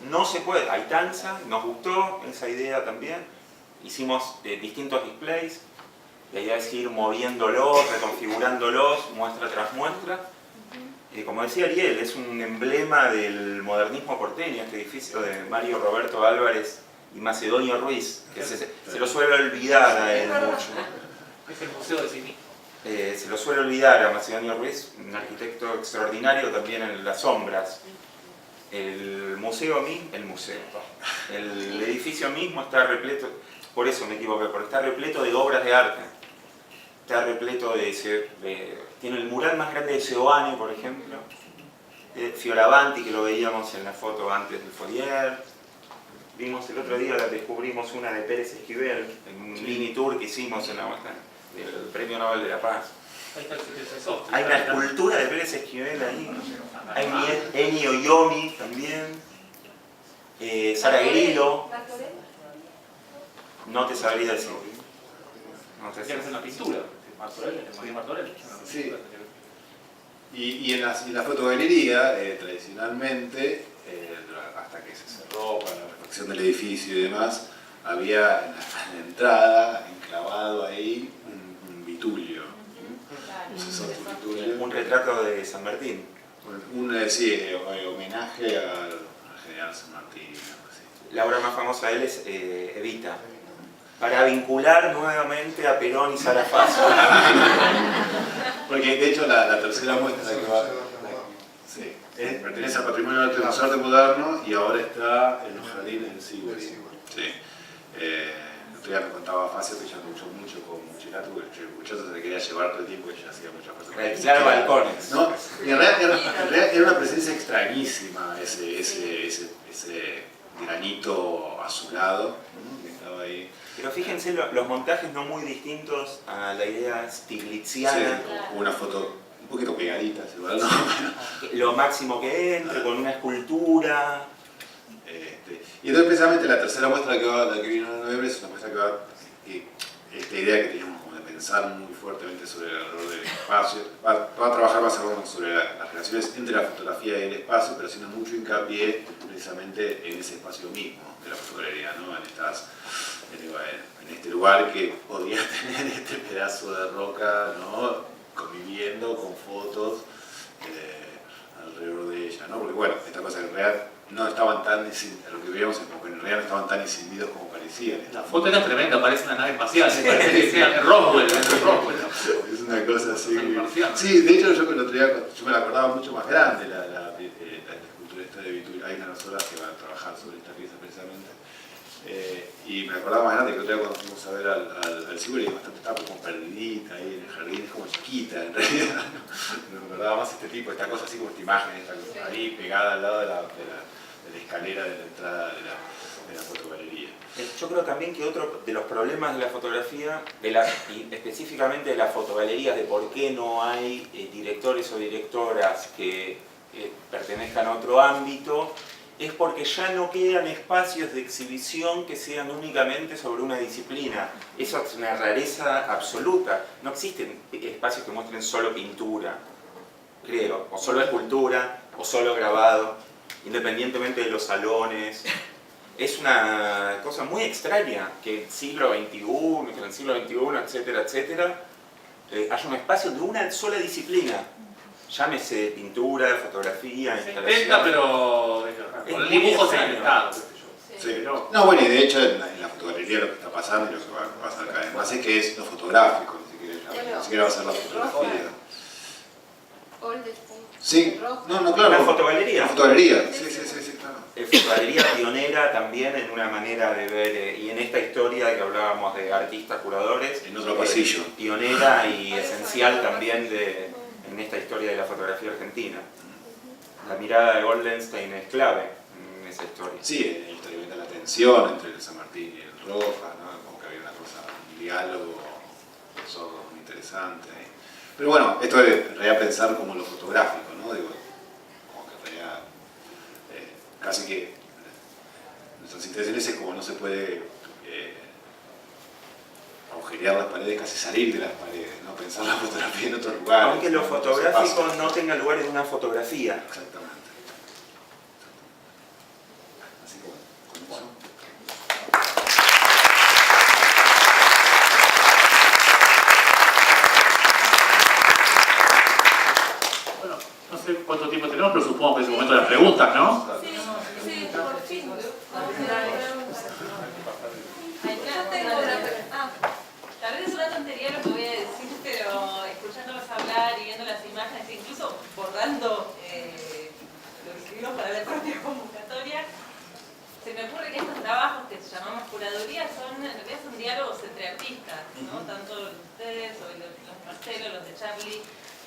No se puede, hay tanza, nos gustó esa idea también. Hicimos distintos displays, la idea es ir moviéndolos, reconfigurándolos, muestra tras muestra. Como decía Ariel, es un emblema del modernismo porteño, este edificio de Mario Roberto Álvarez y Macedonio Ruiz, que se lo suele olvidar a él mucho. Es el museo de sí mismo. Se lo suele olvidar a Macedonio Ruiz, un arquitecto extraordinario también en las sombras. El edificio mismo está repleto, por eso me equivoqué, porque está repleto de obras de arte. Está repleto tiene el mural más grande de Seoane, por ejemplo, de Fioravanti, que lo veíamos en la foto antes del Fourier. Vimos el otro día, descubrimos una de Pérez Esquivel, en un mini tour que hicimos en la muestra del Premio Nobel de la Paz. Hay una escultura de Pérez Esquivel ahí. Hay Ennio Yomi también. Sara Grillo. No te sabría decir. Tiene que ser una pintura. Martorell. Sí. Y en la fotogalería, tradicionalmente, hasta que se cerró para la refacción del edificio y demás, había en la entrada, enclavado ahí, un vitulio. Un retrato de San Martín. Homenaje al general San Martín. Así. La obra más famosa de él es Evita, para vincular nuevamente a Perón y Sara Faso. Porque de hecho la tercera muestra que va, pertenece al Patrimonio de Arte Moderno y ahora está en los jardines del Sigüe. Sí. El otro día me contaba Facio que ella luchó mucho con Muchelato, porque Muchelato se le quería llevar todo el tiempo y ella hacía muchas cosas. Claro, balcones. ¿No? Y en realidad era una presencia extrañísima ese granito azulado, ¿no? Que estaba ahí. Pero fíjense los montajes no muy distintos a la idea stiglitziana. Sí, una foto un poquito pegadita, igual, ¿no? Lo máximo que entre, con una escultura. Y entonces precisamente la tercera muestra la que vino en noviembre es una muestra que va, esta idea que teníamos como de pensar muy fuertemente sobre el error del espacio. Va a trabajar más sobre las relaciones entre la fotografía y el espacio, pero haciendo mucho hincapié precisamente en ese espacio mismo de la fotogalería, ¿no? En este lugar que podía tener este pedazo de roca, ¿no? Conviviendo con fotos alrededor de ella, ¿no? Porque bueno, esta cosa en realidad no estaban tan, lo que veíamos es como que en realidad no estaban tan encendidos como parecían. La foto era tremenda, parece una nave espacial, parece que sea en Roswell. Es una cosa así. Sí, de hecho yo el otro día, yo me la acordaba mucho más grande, la escultura esta de Vitul. Hay unas horas que van a trabajar sobre esta pieza precisamente. Y me acordaba más grande que el otro día cuando fuimos a ver al Siguri, bastante estaba como perdidita ahí en el jardín, es como chiquita en realidad. Me acordaba más este tipo, esta cosa así como esta imagen, esta cosa ahí pegada al lado de la escalera de la entrada de la fotogalería. Yo creo también que otro de los problemas de la fotografía, y específicamente de las fotogalerías, de por qué no hay directores o directoras que pertenezcan a otro ámbito, es porque ya no quedan espacios de exhibición que sean únicamente sobre una disciplina. Eso es una rareza absoluta. No existen espacios que muestren solo pintura, creo, o solo escultura, o solo grabado, independientemente de los salones. Es una cosa muy extraña que en el siglo XXI, etcétera, etcétera, haya un espacio de una sola disciplina. Llámese pintura, fotografía, instalación. 70, pero con dibujos en el estado. Sí. No, bueno, y de hecho en la fotogalería lo que está pasando y lo que va a pasar cada vez más es que es lo fotográfico, ni siquiera va a ser la fotografía. Sí, no, claro. La fotogalería. La fotogalería, sí, claro. Fotogalería pionera también en una manera de ver, y en esta historia que hablábamos de artistas curadores. En otro pasillo. Pionera y esencial también en esta historia de la fotografía argentina. La mirada de Goldenstein es clave en esa historia. Sí, el historia de la tensión entre el San Martín y el Rojas, ¿no? Como que había una cosa, un diálogo sordo muy interesante. Pero bueno, esto es en realidad pensar como lo fotográfico, ¿no? Digo, como que en realidad casi que nuestras intenciones es como no se puede agujerear las paredes, casi salir de las paredes, ¿no? Pensar la fotografía en otros lugares. Aunque lo fotográfico no tenga lugar en una fotografía. Exactamente. Así que bueno, Bueno, no sé cuánto tiempo tenemos, pero supongo que es el momento de las preguntas, ¿no? Sí, por fin. Tal vez es una tontería lo que voy a decir, pero escuchándolos hablar y viendo las imágenes, incluso bordando lo que escribimos para la propia convocatoria, se me ocurre que estos trabajos que llamamos curaduría en realidad son diálogos entre artistas, ¿no? Tanto ustedes, o los Marcelo, los de Charlie,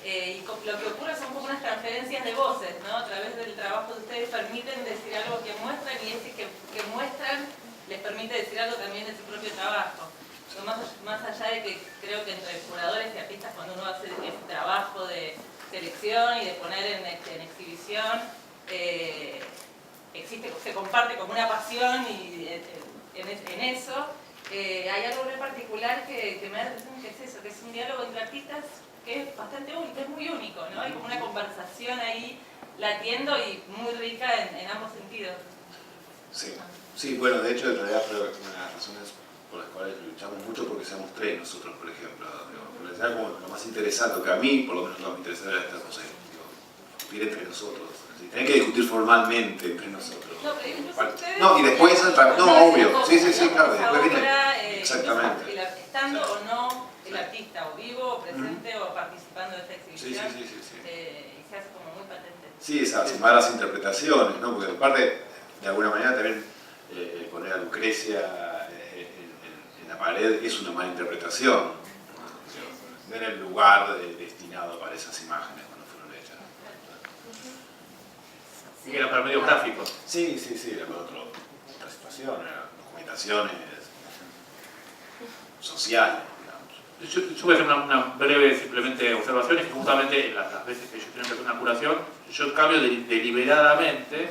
y lo que ocurre son como unas transferencias de voces, ¿no? A través del trabajo de ustedes permiten decir algo que muestran, y ese que muestran les permite decir algo también de su propio trabajo. Más allá de que creo que entre curadores y artistas, cuando uno hace ese trabajo de selección y de poner en exhibición, se comparte como una pasión y en eso. Hay algo muy particular que me da la impresión que es eso, que es un diálogo entre artistas que es bastante único, que es muy único, ¿no? Hay como una conversación ahí latiendo y muy rica en ambos sentidos. Sí, bueno, de hecho en realidad creo que una de las razones por las cuales luchamos mucho porque seamos tres nosotros, por ejemplo. Porque era como lo más interesante, que a mí por lo menos no me interesaba, era esta cosa, discutir entre nosotros. Tener que discutir formalmente entre nosotros. No, pero incluso ustedes... No, y después, no, obvio, sí, claro, después viene... Exactamente. Estando o no el artista, o vivo, o presente, o participando de esta exhibición, sí. y se hace como muy patente. Sí, esas malas interpretaciones, ¿no? Porque aparte, de alguna manera también poner a Lucrecia en la pared es una mala interpretación. No era el lugar destinado para esas imágenes cuando fueron hechas. Sí, era para medios gráficos. Sí, era para otra situación, eran documentaciones sociales, digamos. Yo voy a hacer una breve simplemente observación, es que justamente las veces que yo tengo que hacer una curación, yo en cambio deliberadamente,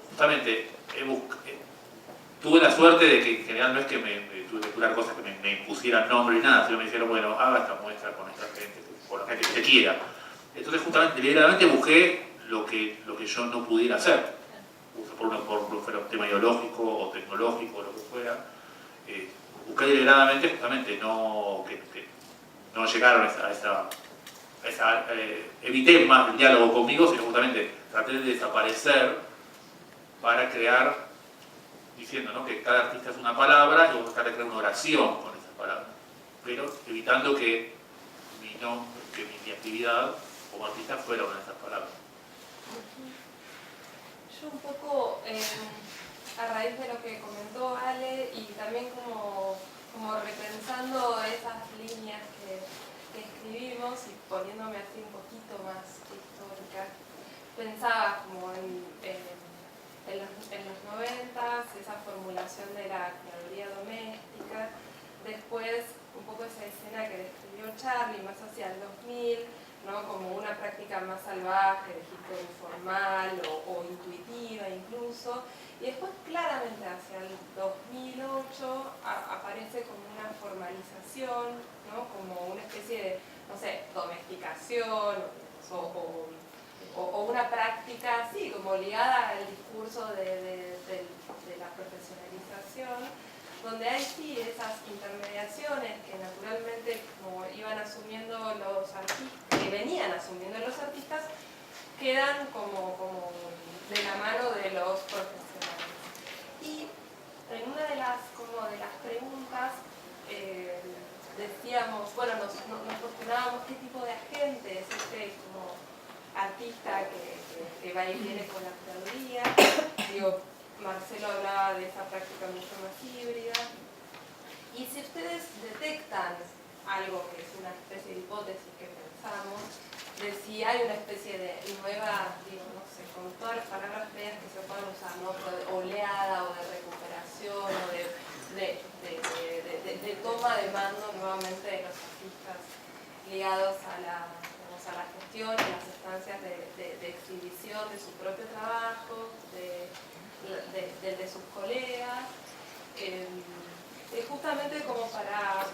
justamente tuve la suerte de que en general no es que me tuve que postular cosas que me impusieran nombre y nada, sino me dijeron, bueno, haga esta muestra con esta gente, con la gente que usted quiera. Entonces justamente, deliberadamente busqué lo que yo no pudiera hacer, por un tema ideológico o tecnológico o lo que fuera. Busqué deliberadamente justamente que no llegaron a esa evité más el diálogo conmigo, sino justamente traté de desaparecer para crear, diciendo, ¿no?, que cada artista es una palabra y vamos a tratar de crear una oración con esas palabras, pero evitando que mi actividad como artista fuera una de esas palabras. Yo un poco, a raíz de lo que comentó Ale y también como repensando esas líneas que escribimos y poniéndome así un poquito más histórica, pensaba como en los 90s, esa formulación de la curaduría doméstica, después un poco esa escena que describió Charlie, más hacia el 2000, ¿no?, como una práctica más salvaje, de hip hop informal o intuitiva incluso, y después claramente hacia el 2008 aparece como una formalización, ¿no?, como una especie de, no sé, domesticación o una práctica, sí, como ligada al discurso de la profesionalización, donde hay sí esas intermediaciones que naturalmente como iban asumiendo los artistas, que venían asumiendo los artistas, quedan como de la mano de los profesionales. Y en una de las preguntas decíamos, bueno, nos cuestionábamos qué tipo de agente es este como artista que va y viene con la curaduría. Digo, Marcelo hablaba de esa práctica mucho más híbrida. Y si ustedes detectan algo que es una especie de hipótesis que pensamos, de si hay una especie de nueva, digo, no sé, con todas las palabras feas que se puedan usar, ¿no?, de oleada o de recuperación o de toma de mando nuevamente de los artistas ligados a la gestión y las instancias de exhibición de su propio trabajo, del de sus colegas, justamente como para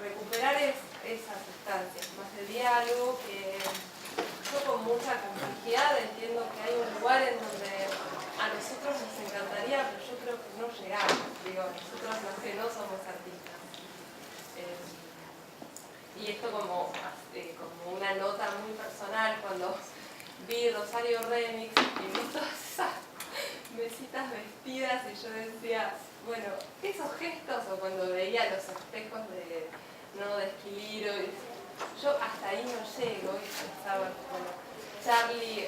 recuperar esas instancias más de diálogo que yo con mucha complejidad entiendo que hay un lugar en donde a nosotros nos encantaría, pero yo creo que no llegamos, digo, nosotros los que no somos artistas. Y esto como una nota muy personal, cuando vi Rosario Remix y vi todas esas mesitas vestidas y yo decía, bueno, esos gestos, o cuando veía los espejos de Esquiliro, yo hasta ahí no llego y pensaba, bueno, Charlie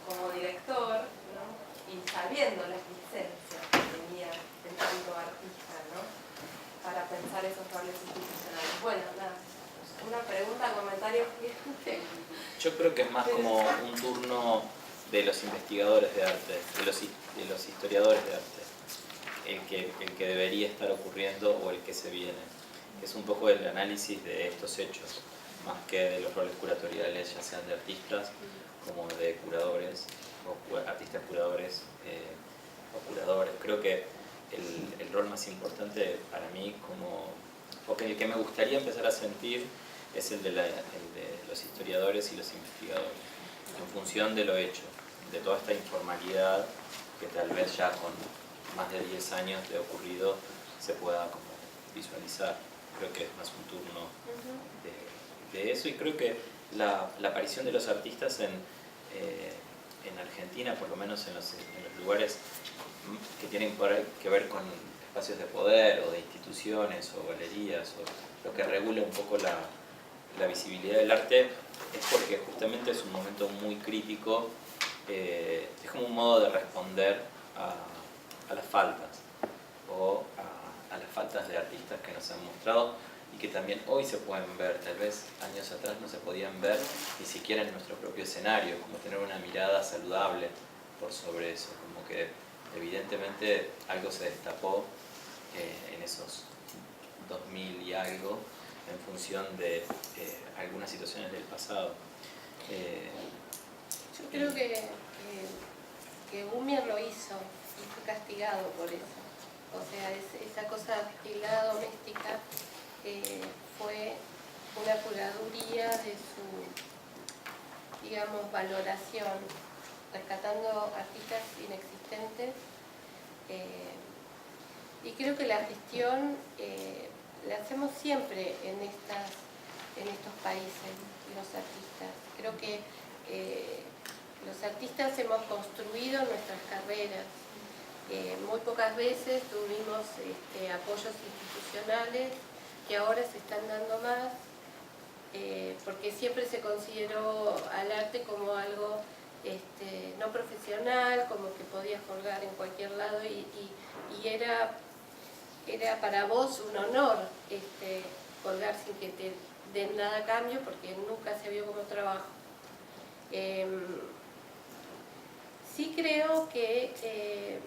como director, ¿no?, y sabiendo las licencias que tenía en tanto artista, ¿no?, para pensar esos roles institucionales. Bueno, nada, una pregunta, comentario. Yo creo que es más como un turno de los investigadores de arte, de los historiadores de arte, el que debería estar ocurriendo o el que se viene. Es un poco el análisis de estos hechos, más que de los roles curatoriales, ya sean de artistas como de curadores, o artistas curadores o curadores. Creo que el rol más importante para mí, o que el que me gustaría empezar a sentir, es el de los historiadores y los investigadores, en función de lo hecho, de toda esta informalidad que tal vez ya con más de 10 años de ocurrido se pueda como visualizar. Creo que es más un turno de eso, y creo que la aparición de los artistas en Argentina, por lo menos en los lugares que tienen que ver con espacios de poder o de instituciones o galerías, o lo que regula un poco la visibilidad del arte, es porque justamente es un momento muy crítico, es como un modo de responder a las faltas, o a las faltas de artistas que nos han mostrado y que también hoy se pueden ver. Tal vez años atrás no se podían ver ni siquiera en nuestro propio escenario, como tener una mirada saludable por sobre eso, como que evidentemente algo se destapó en esos 2000 y algo, en función de algunas situaciones del pasado. Yo creo que Gumier lo hizo y fue castigado por eso. O sea, esa cosa hilada doméstica fue una curaduría de su, digamos, valoración, rescatando artistas inexistentes. Y creo que la gestión la hacemos siempre en estos países, los artistas. Creo que los artistas hemos construido nuestras carreras. Muy pocas veces tuvimos apoyos institucionales que ahora se están dando más, porque siempre se consideró al arte como algo no profesional, como que podías colgar en cualquier lado y era para vos un honor colgar sin que te den nada a cambio, porque nunca se vio como trabajo. Sí creo que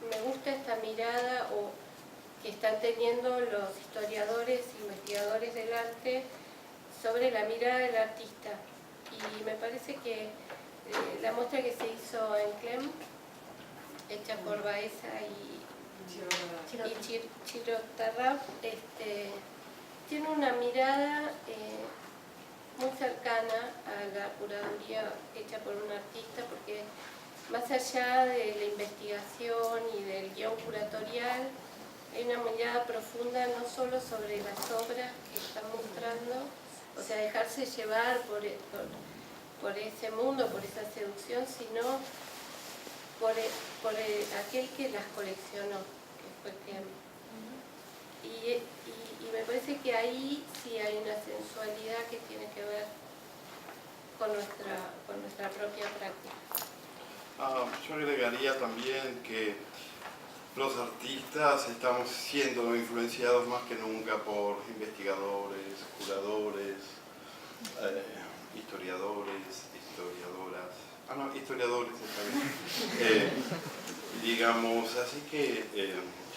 me gusta esta mirada que están teniendo los historiadores e investigadores del arte sobre la mirada del artista. Y me parece que la muestra que se hizo en Clem, hecha por Baeza y Chirotarrap, tiene una mirada muy cercana a la curaduría hecha por un artista, porque más allá de la investigación y del guión curatorial, hay una mirada profunda no solo sobre las obras que están mostrando, o sea, dejarse llevar por ese mundo, por esa seducción, sino por aquel que las coleccionó, que fue Clem. Y me parece que ahí sí hay una sensualidad que tiene que ver con nuestra propia práctica. Yo agregaría también que los artistas estamos siendo influenciados más que nunca por investigadores, curadores, historiadores, historiadoras. Historiadores está bien. Digamos, así que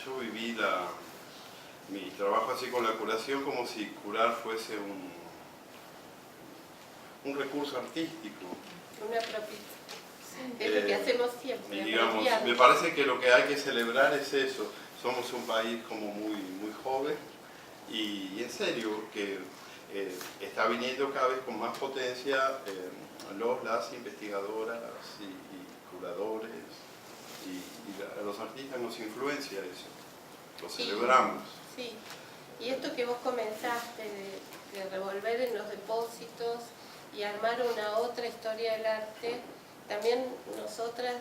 yo viví mi trabajo así con la curación como si curar fuese un recurso artístico. Una propia. Es lo que hacemos siempre. Digamos, me parece que lo que hay que celebrar es eso. Somos un país como muy joven y en serio que está viniendo cada vez con más potencia las investigadoras y curadores y a los artistas nos influencia eso. Lo celebramos. Sí, y esto que vos comenzaste de revolver en los depósitos y armar una otra historia del arte, también nosotras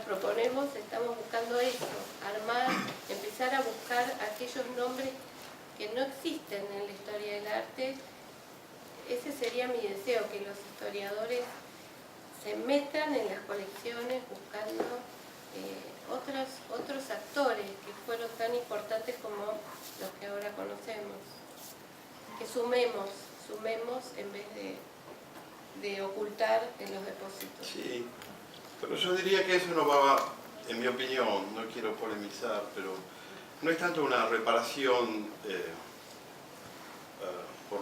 proponemos, estamos buscando eso, empezar a buscar aquellos nombres que no existen en la historia del arte. Ese sería mi deseo, que los historiadores se metan en las colecciones buscando otros actores que fueron tan importantes como los que ahora conocemos. Que sumemos en vez de ocultar en los depósitos. Sí, pero yo diría que eso no va, en mi opinión, no quiero polemizar, pero no es tanto una reparación por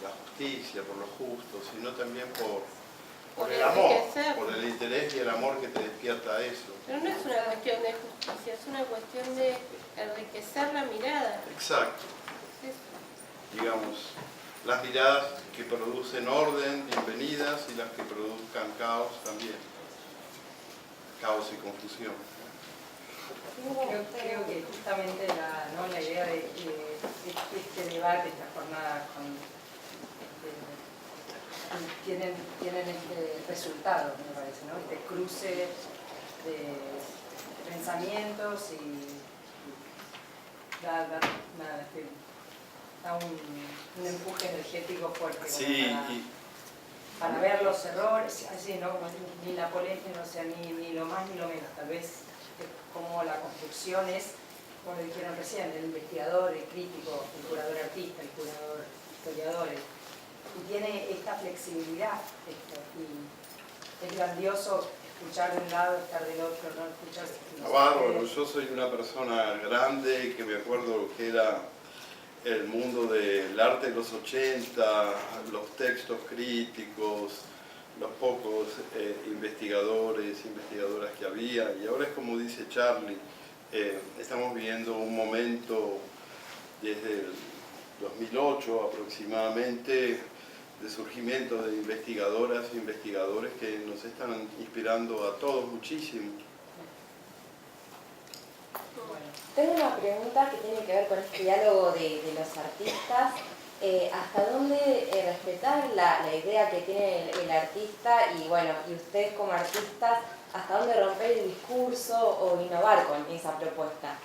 la justicia, por lo justo, sino también por el amor, por el interés y el amor que te despierta eso. Pero no es una cuestión de justicia, es una cuestión de enriquecer la mirada. Exacto. Digamos, las miradas que producen orden, bienvenidas, y las que produzcan caos también. Caos y confusión. Creo que justamente la idea de este debate, esta jornada, tienen este resultado, me parece, ¿no? Este cruce de pensamientos y da un empuje energético fuerte sí, para ver los errores, así, ¿no? Ni la polémica, o sea, ni lo más ni lo menos, tal vez como la construcción es, como dijeron recién, el investigador, el crítico, el curador artista, el curador historiador, y tiene esta flexibilidad, y es grandioso escuchar de un lado, estar del otro, no escuchar. Bárbaro, yo soy una persona grande que me acuerdo que era el mundo del arte de los 80, los textos críticos, los pocos investigadores, investigadoras que había, y ahora es como dice Charlie, estamos viviendo un momento desde el 2008 aproximadamente de surgimiento de investigadoras e investigadores que nos están inspirando a todos muchísimo. Tengo una pregunta que tiene que ver con este diálogo de los artistas. ¿Hasta dónde respetar la idea que tiene el artista y bueno, y ustedes como artistas, hasta dónde romper el discurso o innovar con esa propuesta?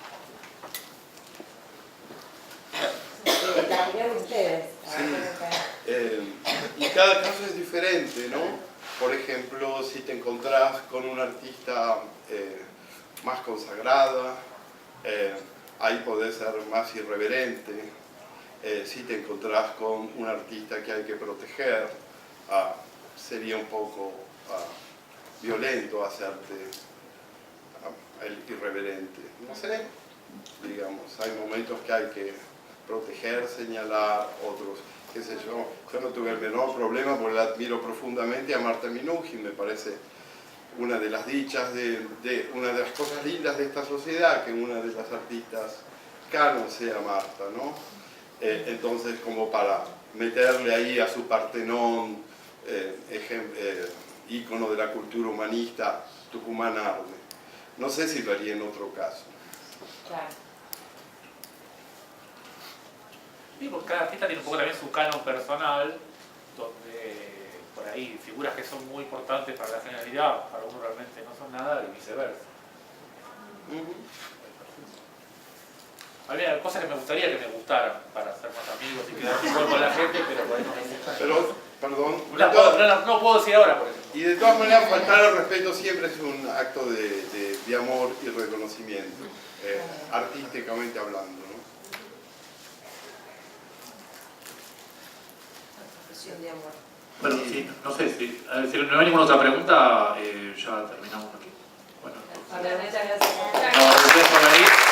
La opinión de ustedes. Sí. Y cada caso es diferente, ¿no? Por ejemplo, si te encontrás con un artista más consagrada, ahí podés ser más irreverente. Si te encontrás con un artista que hay que proteger, sería un poco violento hacerte el irreverente. No sé, digamos, hay momentos que hay que proteger, señalar, otros, qué sé yo. Yo no tuve el menor problema porque la admiro profundamente a Marta Minujín, me parece una de las dichas, una de las cosas lindas de esta sociedad, que una de las artistas canon sea Marta, ¿no? Entonces, como para meterle ahí a su Partenón, ícono de la cultura humanista, Tucumán Arne. No sé si lo haría en otro caso. Claro. Sí, porque cada artista tiene un poco también su canon personal, donde por ahí figuras que son muy importantes para la generalidad, para uno realmente no son nada, y viceversa. A mí hay cosas que me gustaría que me gustaran para ser más amigos y quedar mejor con la gente, pero por ahí no me gusta. Pero, perdón. No puedo decir ahora, por ejemplo. Y de todas maneras, faltar el respeto siempre es un acto de amor y reconocimiento, artísticamente hablando, ¿no? De amor. Bueno, sí, no sé, si no hay ninguna otra pregunta, ya terminamos aquí. Bueno, Muchas gracias. gracias por venir.